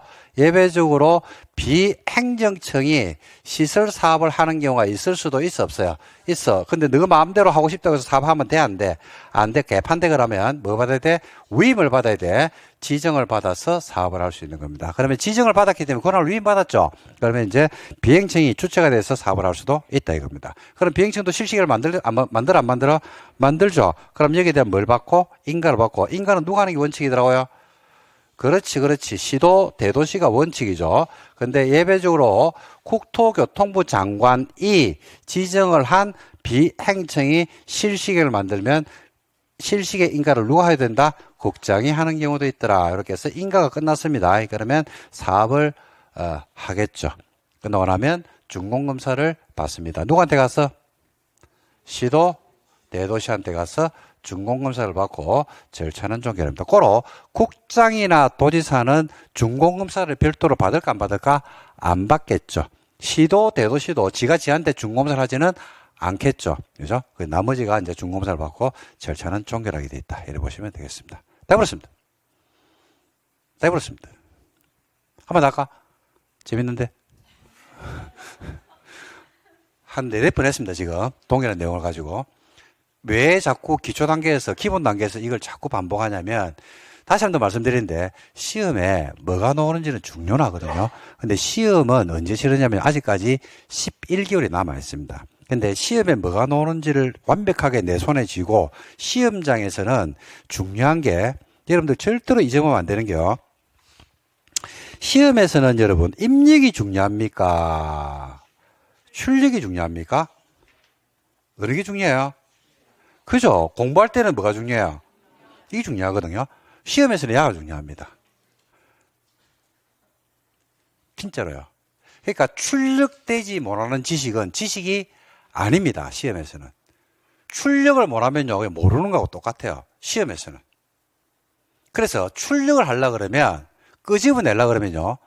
비행정청이 시설 사업을 하는 경우가 있을 수도 있어 없어요? 있어. 근데 너가 마음대로 하고 싶다고 해서 사업하면 돼 안 돼? 안 돼. 개판돼 그러면 뭐 받아야 돼? 위임을 받아야 돼. 지정을 받아서 사업을 할 수 있는 겁니다. 그러면 지정을 받았기 때문에 권한을 위임받았죠. 그러면 이제 비행청이 주체가 돼서 사업을 할 수도 있다 이겁니다. 그럼 비행청도 실시계를 안 만들어? 만들죠. 그럼 여기에 대한 뭘 받고? 인가를 받고. 인가는 누가 하는 게 원칙이더라고요? 그렇지. 시도, 대도시가 원칙이죠. 근데 예외적으로 국토교통부 장관이 지정을 한 비행청이 실시계를 만들면 실시계 인가를 누가 해야 된다? 국장이 하는 경우도 있더라. 이렇게 해서 인가가 끝났습니다. 그러면 사업을 하겠죠. 끝나고 나면 준공검사를 받습니다. 누구한테 가서? 시도 대도시한테 가서 준공검사를 받고 절차는 종결합니다. 고로 국장이나 도지사는 준공검사를 별도로 받을까 안 받을까? 안 받겠죠. 시도 대도시도 지가 지한테 준공검사를 하지는 않겠죠. 그죠? 나머지가 이제 준공검사를 받고 절차는 종결하게 돼 있다. 이렇게 보시면 되겠습니다. 다 해버렸습니다. 다 해버렸습니다. 한번 할까? 재밌는데? 한 4번 했습니다, 지금. 동일한 내용을 가지고. 왜 자꾸 기초 단계에서, 기본 단계에서 이걸 자꾸 반복하냐면, 다시 한번 말씀드리는데, 시험에 뭐가 나오는지는 중요하거든요. 근데 시험은 언제 치르냐면, 아직까지 11개월이 남아 있습니다. 근데 시험에 뭐가 나오는지를 완벽하게 내 손에 쥐고, 시험장에서는 중요한 게, 여러분들 절대로 잊어보면 안 되는 게요. 시험에서는 여러분, 입력이 중요합니까? 출력이 중요합니까? 어느 게 중요해요? 그죠? 공부할 때는 뭐가 중요해요? 이게 중요하거든요. 시험에서는 야가 중요합니다. 진짜로요. 그러니까 출력되지 못하는 지식은 지식이 아닙니다. 시험에서는. 출력을 못하면요, 모르는 거하고 똑같아요. 시험에서는. 그래서 출력을 하려고 그러면, 끄집어내려고 그러면요,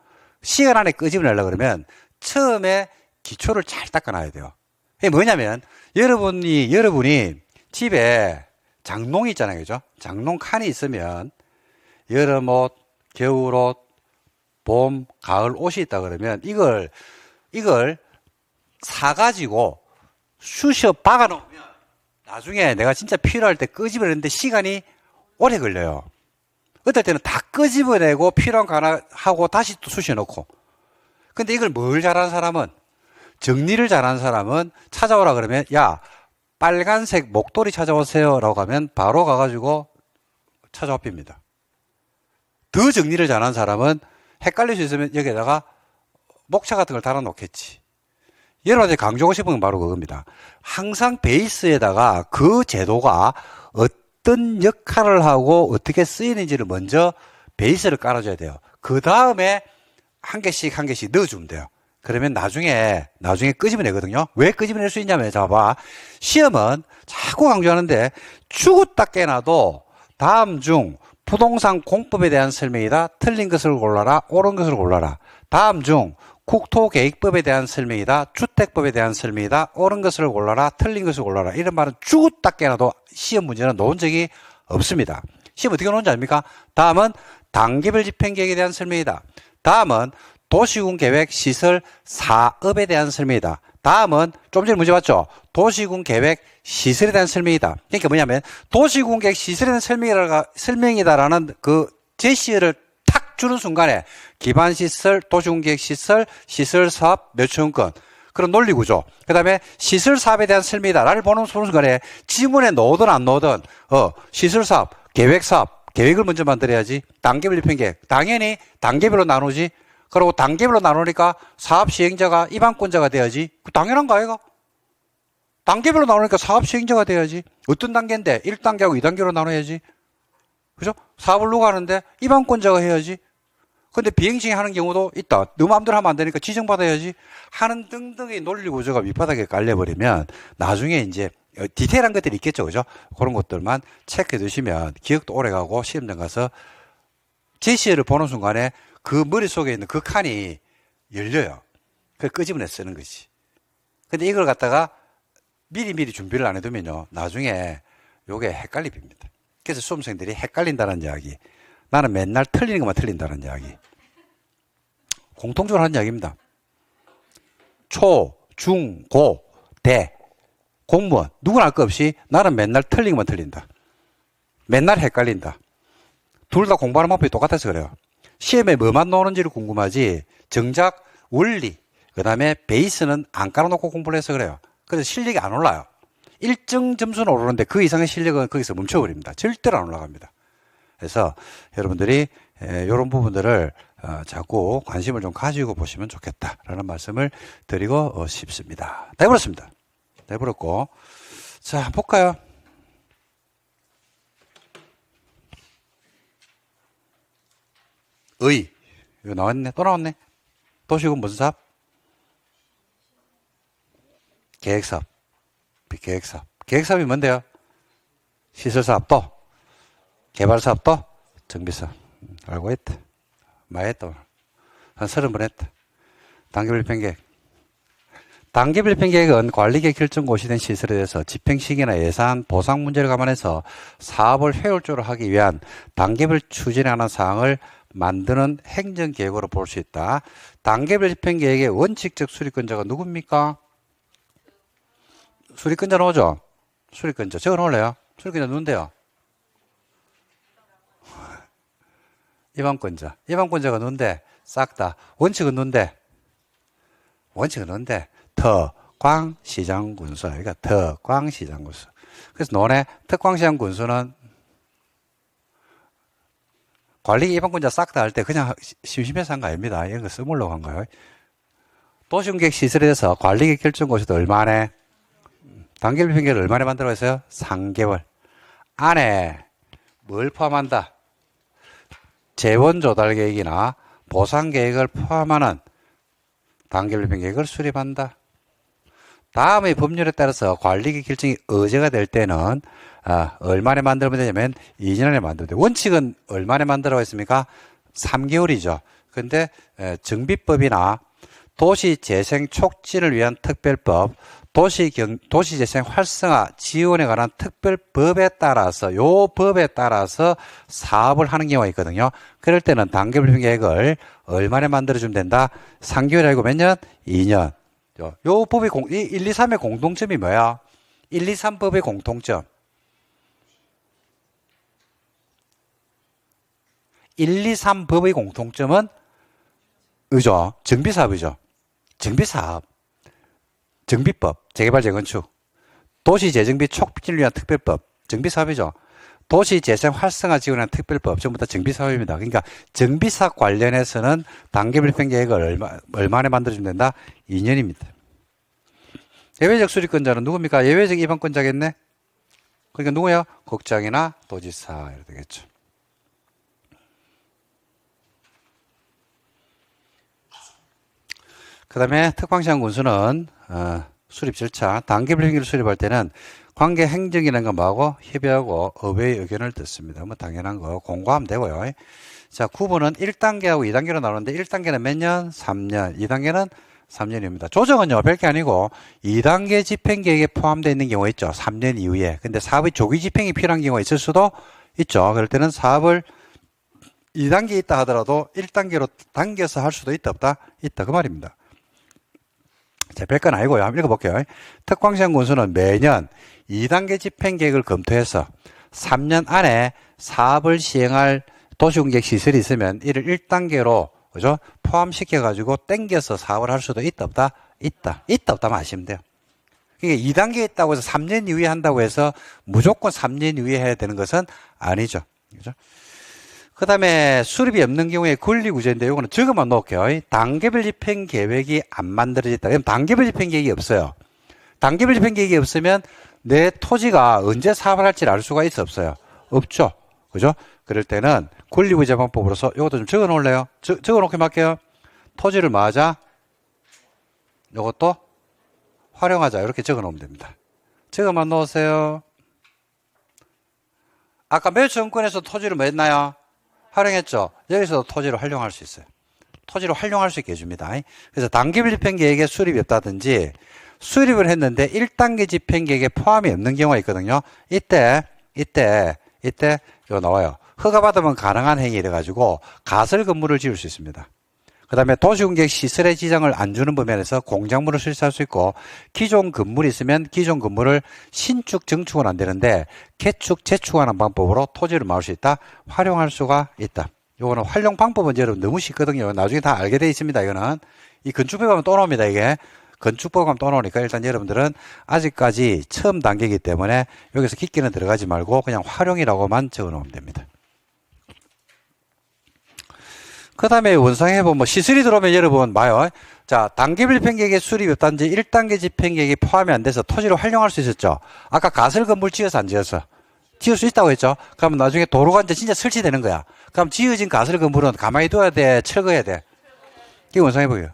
시간 안에 끄집어내려고 그러면 처음에 기초를 잘 닦아놔야 돼요. 이게 뭐냐면, 여러분이 집에 장롱이 있잖아요. 그죠? 장롱 칸이 있으면, 여름옷, 겨울옷, 봄, 가을 옷이 있다 그러면, 이걸 사가지고 쑤셔 박아 놓으면, 나중에 내가 진짜 필요할 때 끄집어내는데 시간이 오래 걸려요. 어떨 때는 다 끄집어내고 필요한 거 하나 하고 다시 또 쑤셔 놓고. 근데 이걸 뭘 잘하는 사람은, 정리를 잘하는 사람은 찾아오라 그러면, 야, 빨간색 목도리 찾아오세요 라고 하면 바로 가가지고 찾아와 빕니다. 더 정리를 잘하는 사람은 헷갈릴 수 있으면 여기에다가 목차 같은 걸 달아 놓겠지. 여러분한테 강조하고 싶은 건 바로 그겁니다. 항상 베이스에다가 그 제도가 어떤 역할을 하고 어떻게 쓰이는지를 먼저 베이스를 깔아줘야 돼요. 그 다음에 한 개씩 넣어주면 돼요. 그러면 나중에 끄집어내거든요. 왜 끄집어낼 수 있냐면, 자, 봐. 시험은 자꾸 강조하는데, 죽었다 깨나도 다음 중 부동산 공법에 대한 설명이다. 틀린 것을 골라라. 옳은 것을 골라라. 다음 중 국토계획법에 대한 설명이다. 주택법에 대한 설명이다. 옳은 것을 골라라. 틀린 것을 골라라. 이런 말은 죽었다 깨나도 시험 문제는 놓은 적이 없습니다. 시험 어떻게 놓은지 아닙니까? 다음은 단계별 집행계획에 대한 설명이다. 다음은 도시군 계획 시설 사업에 대한 설명이다. 다음은 좀 전에 문제 봤죠? 도시군 계획 시설에 대한 설명이다. 그러니까 뭐냐면 도시군 계획 시설에 대한 설명이다라는 그 제시어를 탁 주는 순간에 기반 시설, 도시군 계획 시설, 시설 사업 몇 천건 그런 논리 구조. 그다음에 시설 사업에 대한 설명이다를 보는 순간에 지문에 넣어든 안 넣어든 시설 사업, 계획 사업, 계획을 먼저 만들어야지. 단계별 집행계획. 당연히 단계별로 나누지. 그리고 단계별로 나누니까 사업 시행자가 입안권자가 돼야지. 당연한 거 아이가? 단계별로 나누니까 사업 시행자가 돼야지. 어떤 단계인데 1단계하고 2단계로 나눠야지. 그죠? 사업을 누가 하는데 입안권자가 해야지. 근데 비행시행 하는 경우도 있다. 너 마음대로 하면 안 되니까 지정받아야지. 하는 등등의 논리 구조가 밑바닥에 깔려버리면 나중에 이제 디테일한 것들이 있겠죠. 그죠? 그런 것들만 체크해 두시면 기억도 오래 가고 시험장 가서 제시어를 보는 순간에 그 머릿속에 있는 그 칸이 열려요. 그걸 끄집어내 쓰는 거지. 근데 이걸 갖다가 미리 준비를 안 해두면요. 나중에 요게 헷갈립니다. 그래서 수험생들이 헷갈린다는 이야기. 나는 맨날 틀리는 것만 틀린다는 이야기. 공통적으로 하는 이야기입니다. 초, 중, 고, 대. 공무원. 누구나 할 것 없이 나는 맨날 틀린 것만 틀린다. 맨날 헷갈린다. 둘 다 공부하는 방법이 똑같아서 그래요. 시험에 뭐만 나오는지를 궁금하지 정작 원리 그 다음에 베이스는 안 깔아놓고 공부를 해서 그래요. 그래서 실력이 안 올라요. 일정 점수는 오르는데 그 이상의 실력은 거기서 멈춰버립니다. 절대로 안 올라갑니다. 그래서 여러분들이 이런 부분들을 자꾸 관심을 좀 가지고 보시면 좋겠다라는 말씀을 드리고 싶습니다. 다 해버렸습니다. 다 해버렸고 자 볼까요? 이거 나왔네. 또 나왔네. 도시군 무슨 사업? 계획사업. 계획사업. 계획사업이 뭔데요? 시설사업 또? 개발사업 또? 정비사업. 알고 있다. 많이 했다. 한 30번 했다. 단계별 집행계획. 단계별 집행계획은 관리계획 결정 고시된 시설에 대해서 집행시기나 예산, 보상 문제를 감안해서 사업을 효율적으로 하기 위한 단계별 추진에 관한 사항을 만드는 행정계획으로 볼 수 있다. 단계별 집행계획의 원칙적 수립권자가 누굽니까? 수립권자 나오죠? 수립권자. 적어 놓을래요? 수립권자 누군데요? 입안권자. 입안권자가 누군데? 싹 다. 원칙은 누군데? 원칙은 누군데? 특광시장군수. 그러니까 특광시장군수. 그래서 논의 특광시장군수는 관리 입안권자 싹 다 할 때 그냥 심심해서 한 거 아닙니다. 이런 거 써보려고 한 거예요. 도시공객 시설에 대해서 관리계획 결정 고시도 얼마나 단계별 집행계획을 얼마나 만들어 있어요? 3개월. 안에 뭘 포함한다? 재원 조달 계획이나 보상 계획을 포함하는 단계별 집행계획을 수립한다. 다음의 법률에 따라서 관리계획 결정이 의제가 될 때는 얼마나 만들면 되냐면 2년 안에 만들면 돼요. 원칙은 얼마나 만들어가 있습니까? 3개월이죠. 근데 정비법이나 도시재생 촉진을 위한 특별법, 도시재생 활성화 지원에 관한 특별법에 따라서 요 법에 따라서 사업을 하는 경우가 있거든요. 그럴 때는 단계별 집행계획을 얼마나 만들어주면 된다? 3개월이 아니고 몇 년? 2년. 요 법의 1, 2, 3의 공통점이 뭐야? 1, 2, 3법의 공통점. 1, 2, 3법의 공통점은 그죠? 정비사업이죠. 정비사업. 정비법, 재개발 재건축, 도시재정비 촉진을 위한 특별법, 정비사업이죠. 도시재생 활성화 지원에 대한 특별법, 전부 다 정비사업입니다. 그러니까 정비사업 관련해서는 단계별 집행계획을 얼마나 만들어주면 된다? 2년입니다. 예외적 수립권자는 누굽니까? 예외적 입안권자겠네? 그러니까 누구예요? 국장이나 도지사 이렇게 되겠죠. 그 다음에 특광시장군수는 수립 절차, 단계별 집행계획을 수립할 때는 관계 행정이라는 거 뭐하고 협의하고 의회의 의견을 듣습니다. 뭐 당연한 거 공고하면 되고요. 자, 9번은 1단계하고 2단계로 나오는데 1단계는 몇 년? 3년. 2단계는 3년입니다. 조정은요, 별게 아니고 2단계 집행계획에 포함되어 있는 경우가 있죠. 3년 이후에. 근데 사업의 조기 집행이 필요한 경우가 있을 수도 있죠. 그럴 때는 사업을 2단계에 있다 하더라도 1단계로 당겨서 할 수도 있다 없다? 있다 그 말입니다. 자, 별건 아니고요. 한번 읽어볼게요. 특광시장군수는 매년 2단계 집행계획을 검토해서 3년 안에 사업을 시행할 도시공객 시설이 있으면 이를 1단계로 그죠? 포함시켜가지고 땡겨서 사업을 할 수도 있다 없다? 있다. 있다 없다만 아시면 돼요. 그러니까 2단계에 있다고 해서 3년 이후에 한다고 해서 무조건 3년 이후에 해야 되는 것은 아니죠. 그죠? 그 다음에 수립이 없는 경우에 권리구제인데 이거는 적어만 놓을게요. 단계별 집행계획이 안 만들어졌다. 그럼 단계별 집행계획이 없어요. 단계별 집행계획이 없으면 내 토지가 언제 사업을 할지를 알 수가 있어 없어요? 없죠. 그죠? 그럴 때는 권리구제 방법으로서 이것도 좀 적어 놓을래요? 적어 놓게 할게요. 토지를 뭐 하자? 이것도 활용하자. 이렇게 적어 놓으면 됩니다. 적어만 놓으세요. 아까 매수정권에서 토지를 뭐 했나요? 활용했죠. 여기서도 토지를 활용할 수 있어요. 토지를 활용할 수 있게 해줍니다. 그래서 단계별 집행계획에 수립이 없다든지 수립을 했는데 1단계 집행계획에 포함이 없는 경우가 있거든요. 이때 이거 나와요. 허가받으면 가능한 행위 이래가지고 가설 건물을 지을 수 있습니다. 그 다음에 도시공객 시설의 지정을 안 주는 범위에서 공작물을 실시할 수 있고 기존 건물이 있으면 기존 건물을 신축, 증축은 안 되는데 개축, 재축하는 방법으로 토지를 막을 수 있다. 활용할 수가 있다. 요거는 활용 방법은 여러분 너무 쉽거든요. 나중에 다 알게 되어 있습니다. 이거는 이 건축법 하면 또 나옵니다. 이게 건축법 하면 또 나오니까 일단 여러분들은 아직까지 처음 단계이기 때문에 여기서 깊게는 들어가지 말고 그냥 활용이라고만 적어 놓으면 됩니다. 그 다음에 원상해보면 시설이 들어오면 여러분 봐요. 자, 단계별 집행계획에 수립이 없다든지 1단계 집행계획이 포함이 안 돼서 토지를 활용할 수 있었죠. 아까 가설 건물 지어서 안 지어서? 지을 수 있다고 했죠. 그러면 나중에 도로가 이제 진짜 설치되는 거야. 그럼 지어진 가설 건물은 가만히 둬야 돼? 철거해야 돼? 이게 원상해보기예요.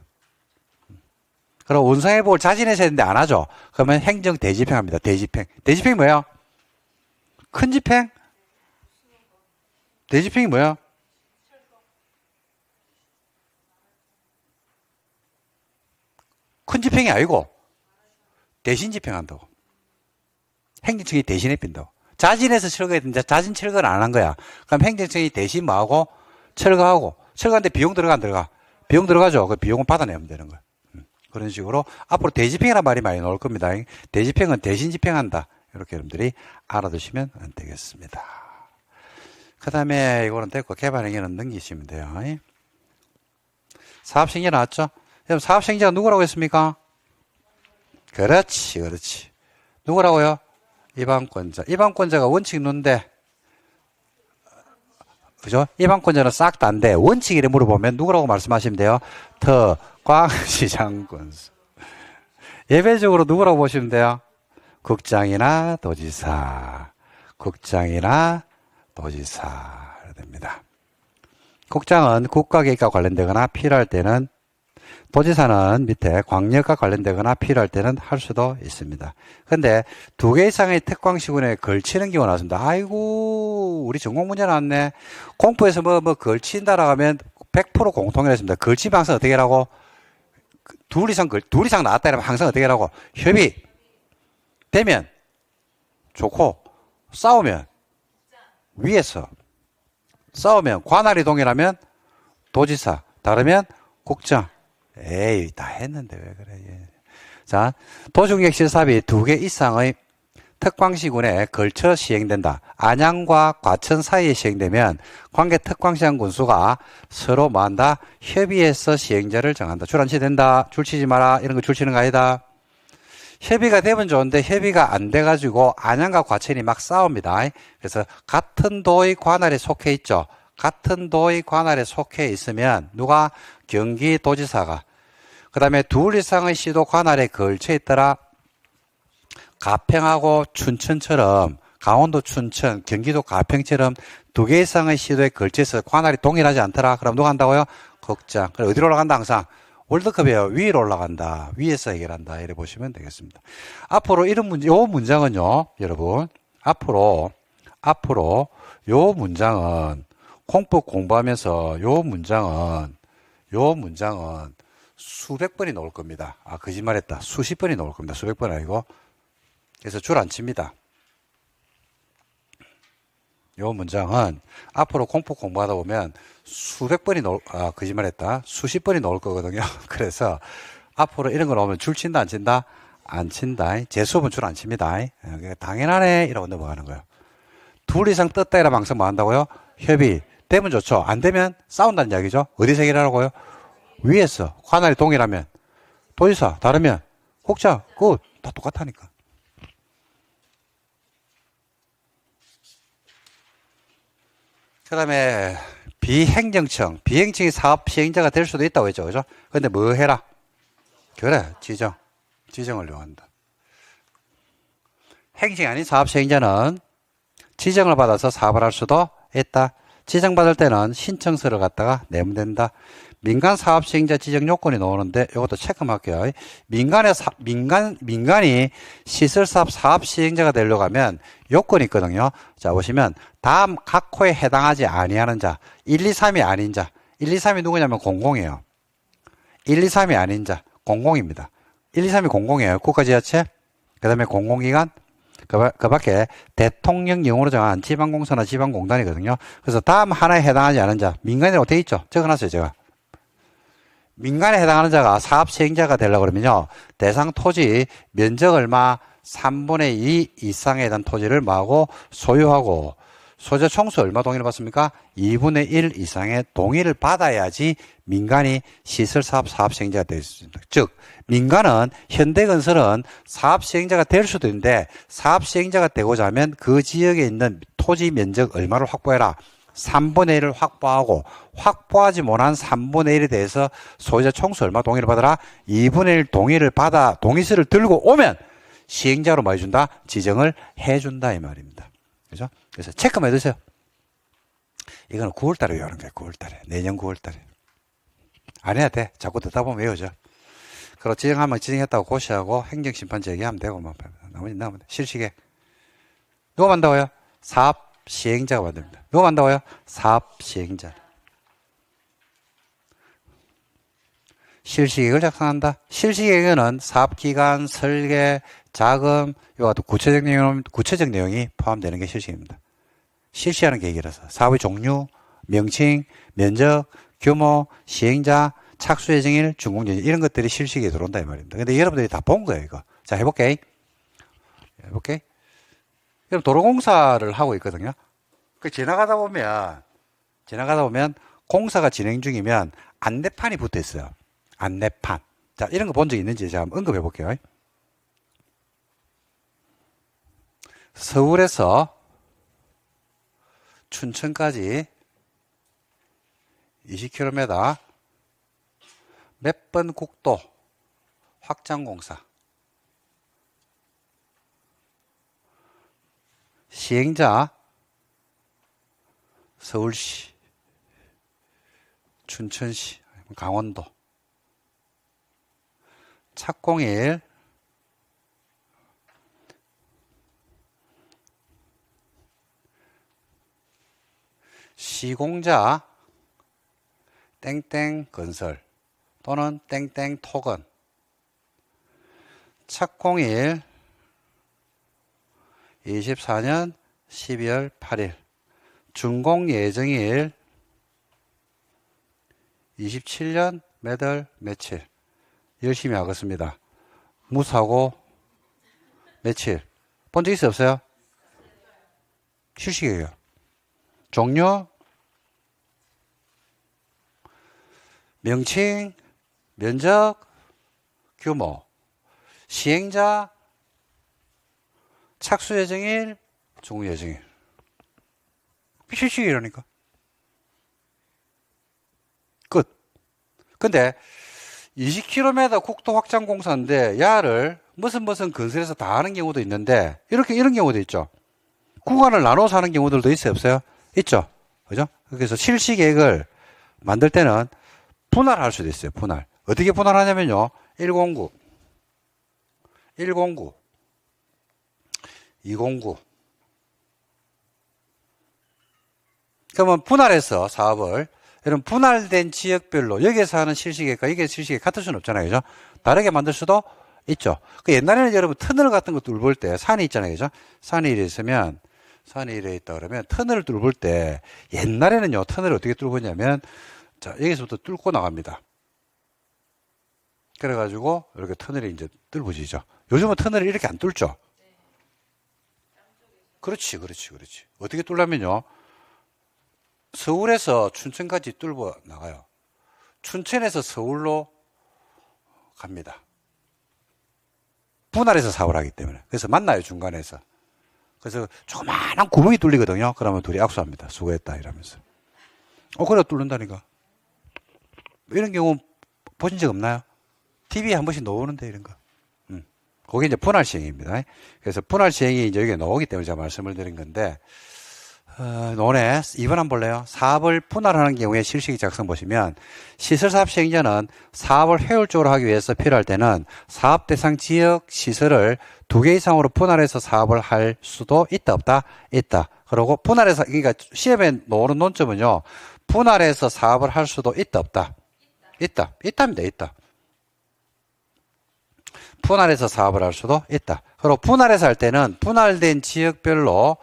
그럼 운송회복을 자진해서 했는데 안 하죠. 그러면 행정 대집행합니다. 대집행. 대집행이 뭐예요? 큰 집행? 대집행이 뭐예요? 큰 집행이 아니고 대신 집행한다고. 행정청이 대신에 빈다고. 자진해서 철거했는데 자진 철거를 안 한 거야. 그럼 행정청이 대신 뭐하고? 철거하고. 철거하는데 비용 들어가 안 들어가? 비용 들어가죠. 그 비용은 받아내면 되는 거야. 그런 식으로 앞으로 대집행이라는 말이 많이 나올 겁니다. 대집행은 대신 집행한다. 이렇게 여러분들이 알아두시면 되겠습니다. 그 다음에 이거는 됐고 개발행위는 넘기시면 돼요. 사업시행자 나왔죠? 여러분 사업시행자가 누구라고 했습니까? 그렇지, 그렇지. 누구라고요? 이방권자. 이방권자가 원칙 있는데, 그죠? 이방권자는 싹 다인데, 원칙이래 물어보면 누구라고 말씀하시면 돼요? 특광시장군수. 예배적으로 누구라고 보시면 돼요? 국장이나 도지사. 국장이나 도지사. 됩니다. 국장은 국가계획과 관련되거나 필요할 때는, 도지사는 밑에 광역과 관련되거나 필요할 때는 할 수도 있습니다. 근데 두 개 이상의 특광시군에 걸치는 경우가 나왔습니다. 아이고, 우리 전공 문제 나왔네. 공부에서 뭐 걸친다라고 하면 100% 공통이라 했습니다. 걸치면 항상 어떻게 하라고? 둘 이상 나왔다 이러면 항상 어떻게 하라고? 협의. 되면 좋고, 싸우면 위에서. 싸우면 관할이 동일하면 도지사, 다르면 국장. 에이, 다 했는데 왜 그래. 예. 자, 도중객실사업이 두 개 이상의 특광시군에 걸쳐 시행된다. 안양과 과천 사이에 시행되면 관계 특광시장 군수가 서로 뭐한다? 협의해서 시행자를 정한다. 줄 안 치된다. 줄 치지 마라. 이런 거 줄 치는 거 아니다. 협의가 되면 좋은데 협의가 안 돼가지고 안양과 과천이 막 싸웁니다. 그래서 같은 도의 관할에 속해 있죠. 같은 도의 관할에 속해 있으면 누가? 경기도지사가. 그 다음에 둘 이상의 시도 관할에 걸쳐 있더라. 가평하고 춘천처럼, 강원도 춘천, 경기도 가평처럼 두 개 이상의 시도에 걸쳐서 관할이 동일하지 않더라. 그럼 누가 한다고요? 국장. 그럼 어디로 올라간다 항상? 월드컵이에요. 위로 올라간다. 위에서 해결한다. 이래 보시면 되겠습니다. 앞으로 이런 문제, 요 문장은요, 여러분. 앞으로 요 문장은 공법 공부하면서 요 문장은 수백 번이 나올 겁니다. 아, 거짓말했다. 수십 번이 나올 겁니다. 수백 번 아니고. 그래서 줄 안 칩니다. 요 문장은 앞으로 공법 공부하다 보면 수백 번이 거짓말했다. 수십 번이 나올 거거든요. 그래서 앞으로 이런 거 나오면 줄 친다, 안 친다? 안 친다. 제 수업은 줄 안 칩니다. 당연하네. 이러고 넘어가는 거예요. 둘 이상 떴다 이러면 항상 뭐 한다고요? 협의. 되면 좋죠. 안 되면 싸운다는 이야기죠. 어디서 해결하라고요? 위에서. 관할이 동일하면. 도지사. 다르면. 국장. 그거 다 똑같다니까. 그 다음에 비행정청. 비행청이 사업 시행자가 될 수도 있다고 했죠. 그죠? 근데 뭐 해라? 그래. 지정을 요한다. 행정이 아닌 사업 시행자는 지정을 받아서 사업을 할 수도 있다. 지정받을 때는 신청서를 갖다가 내면 된다. 민간 사업 시행자 지정 요건이 나오는데 이것도 체크할게요. 민간이 시설사업 사업 시행자가 되려고 하면 요건이 있거든요. 자, 보시면 다음 각 호에 해당하지 아니하는 자, 1, 2, 3이 아닌 자. 1, 2, 3이 누구냐면 공공이에요. 1, 2, 3이 아닌 자, 공공입니다. 1, 2, 3이 공공이에요. 국가지자체, 그 다음에 공공기관, 그 밖에 대통령령으로 정한 지방공사나 지방공단이거든요. 그래서 다음 하나에 해당하지 않은 자, 민간이라고 돼 있죠. 적어놨어요, 제가. 민간에 해당하는 자가 사업 시행자가 되려고 그러면요. 대상 토지 면적 얼마 3분의 2 이상에 대한 토지를 뭐하고 소유하고 소재 총수 얼마 동의를 받습니까? 2분의 1 이상의 동의를 받아야지 민간이 시설사업 사업 시행자가 될 수 있습니다. 즉 민간은 현대건설은 사업 시행자가 될 수도 있는데 사업 시행자가 되고자 하면 그 지역에 있는 토지 면적 얼마를 확보해라. 3분의 1을 확보하고 확보하지 못한 3분의 1에 대해서 소유자 총수 얼마 동의를 받아라? 2분의 1 동의를 받아 동의서를 들고 오면 시행자로 뭐 해준다? 지정을 해준다 이 말입니다. 그죠? 그래서 체크만 해두세요. 이거는 9월달에 외우는 거예요. 9월달에. 내년 9월달에. 안 해야 돼. 자꾸 듣다 보면 외워져. 그리고 지정하면 지정했다고 고시하고 행정심판 제기하면 되고, 뭐, 나머지 나오면 돼. 실시계획. 누가 만다고요? 사업 시행자가 만듭니다. 누가 만다고요? 사업 시행자. 실시계획을 작성한다. 실시계획에는 사업기간, 설계, 자금, 이와 같은 구체적 내용이 포함되는 게 실시계획입니다. 실시하는 계획이라서 사업의 종류, 명칭, 면적, 규모, 시행자, 착수 예정일, 준공 예정 이런 것들이 실시계획에 들어온다 이 말입니다. 근데 여러분들이 다 본 거예요, 이거. 자, 해볼게. 그럼 도로공사를 하고 있거든요. 그 지나가다 보면 공사가 진행 중이면 안내판이 붙어 있어요. 안내판. 자, 이런 거 본 적 있는지 제가 한번 언급해 볼게요. 서울에서 춘천까지 20km 몇 번 국도 확장공사. 시행자 서울시, 춘천시, 강원도. 착공일 시공자 땡땡 건설 또는 땡땡 토건. 착공일 24년 12월 8일. 준공 예정일 27년 몇 월 며칠. 열심히 하겠습니다. 무사고 며칠. 본 적 있어요, 없어요? 실시계획이에요. 종료, 명칭, 면적, 규모, 시행자, 착수 예정일, 종료 예정일. 실시계획이라니까. 끝. 근데 20km 국도 확장 공사인데 야를 무슨 건설에서 다 하는 경우도 있는데 이런 경우도 있죠. 구간을 나눠서 하는 경우들도 있어요, 없어요? 있죠. 그죠? 그래서 실시계획을 만들 때는 분할할 수도 있어요. 분할. 어떻게 분할하냐면요. 109, 209. 그러면 분할해서 사업을 여러분 분할된 지역별로 여기에서 하는 실시계획과 여기에서 실시계획 같을 수는 없잖아요. 그죠? 다르게 만들 수도 있죠. 그 옛날에는 여러분 터널 같은 거 뚫을 때 산이 있잖아요. 그죠? 산이 이래 있으면 산이 이래 있다 그러면 터널을 뚫을 때 옛날에는요. 터널을 어떻게 뚫고 있냐면 자, 여기서부터 뚫고 나갑니다. 그래가지고 이렇게 터널이 이제 뚫어지죠. 요즘은 터널을 이렇게 안 뚫죠. 그렇지. 어떻게 뚫냐면요. 서울에서 춘천까지 뚫어 나가요. 춘천에서 서울로 갑니다. 분할해서 사업을 하기 때문에. 그래서 만나요, 중간에서. 그래서 조그마한 구멍이 뚫리거든요. 그러면 둘이 악수합니다. 수고했다, 이러면서. 그래, 뚫는다니까. 이런 경우 보신 적 없나요? TV에 한 번씩 나오는데, 이런 거. 그게 이제 분할 시행입니다. 그래서 분할 시행이 이제 여기에 나오기 때문에 제가 말씀을 드린 건데, 논에 2번 한번 볼래요? 사업을 분할하는 경우에 실시계획 작성 보시면 시설사업 시행자는 사업을 효율적으로 하기 위해서 필요할 때는 사업 대상 지역 시설을 2개 이상으로 분할해서 사업을 할 수도 있다 없다? 있다. 그리고 분할해서 그러니까 시험에 나오는 논점은요. 분할해서 사업을 할 수도 있다 없다? 있답니다. 있다. 분할해서 사업을 할 수도 있다. 그리고 분할해서 할 때는 분할된 지역별로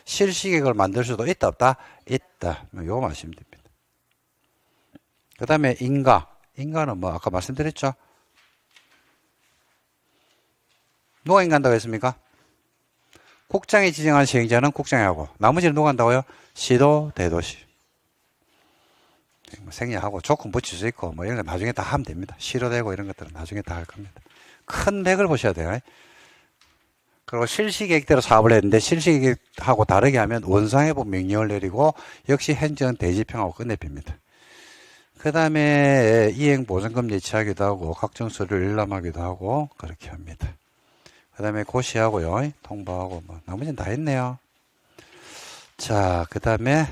실시계획을 만들 수도 있다 없다? 있다. 요거 마시면 됩니다. 그 다음에 인가는 뭐 아까 말씀드렸죠? 누가 인가한다고 했습니까? 국장이 지정한 시행자는 국장이 하고 나머지는 누가 한다고요? 시도, 대도시. 생략하고 조건 붙일 수 있고 뭐 이런 거 나중에 다 하면 됩니다. 시로되고 이런 것들은 나중에 다 할 겁니다. 큰 맥을 보셔야 돼요. 그리고 실시계획대로 사업을 했는데 실시계획하고 다르게 하면 원상회복 명령을 내리고 역시 행정 대지평하고 끝내줍니다. 그 다음에 이행보전금 예치하기도 하고 각종 서류를 일람하기도 하고 그렇게 합니다. 그 다음에 고시하고요. 통보하고 뭐 나머지는 다 했네요. 자, 그 다음에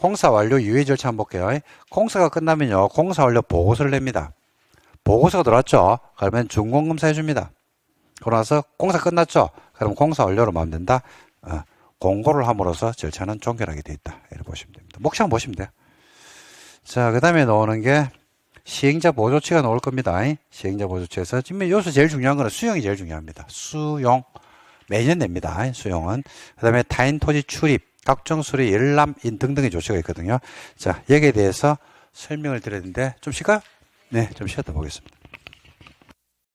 공사 완료 이후의 절차 한번 볼게요. 공사가 끝나면요, 공사 완료 보고서를 냅니다. 보고서가 들어왔죠? 그러면 준공검사 해줍니다. 그러고 나서 공사 끝났죠? 그럼 공사 완료로 마면 된다. 공고를 함으로써 절차는 종결하게 돼 있다. 이렇게 보시면 됩니다. 목차만 보시면 돼요. 자, 그 다음에 나오는 게 시행자 보조치가 나올 겁니다. 시행자 보조치에서 지금 여기서 제일 중요한 거는 수용이 제일 중요합니다. 수용. 매년 냅니다. 수용은. 그 다음에 타인 토지 출입, 각종 수리, 열람인 등등의 조치가 있거든요. 자, 여기에 대해서 설명을 드렸는데 좀 쉬까요? 네, 좀 쉬었다 보겠습니다.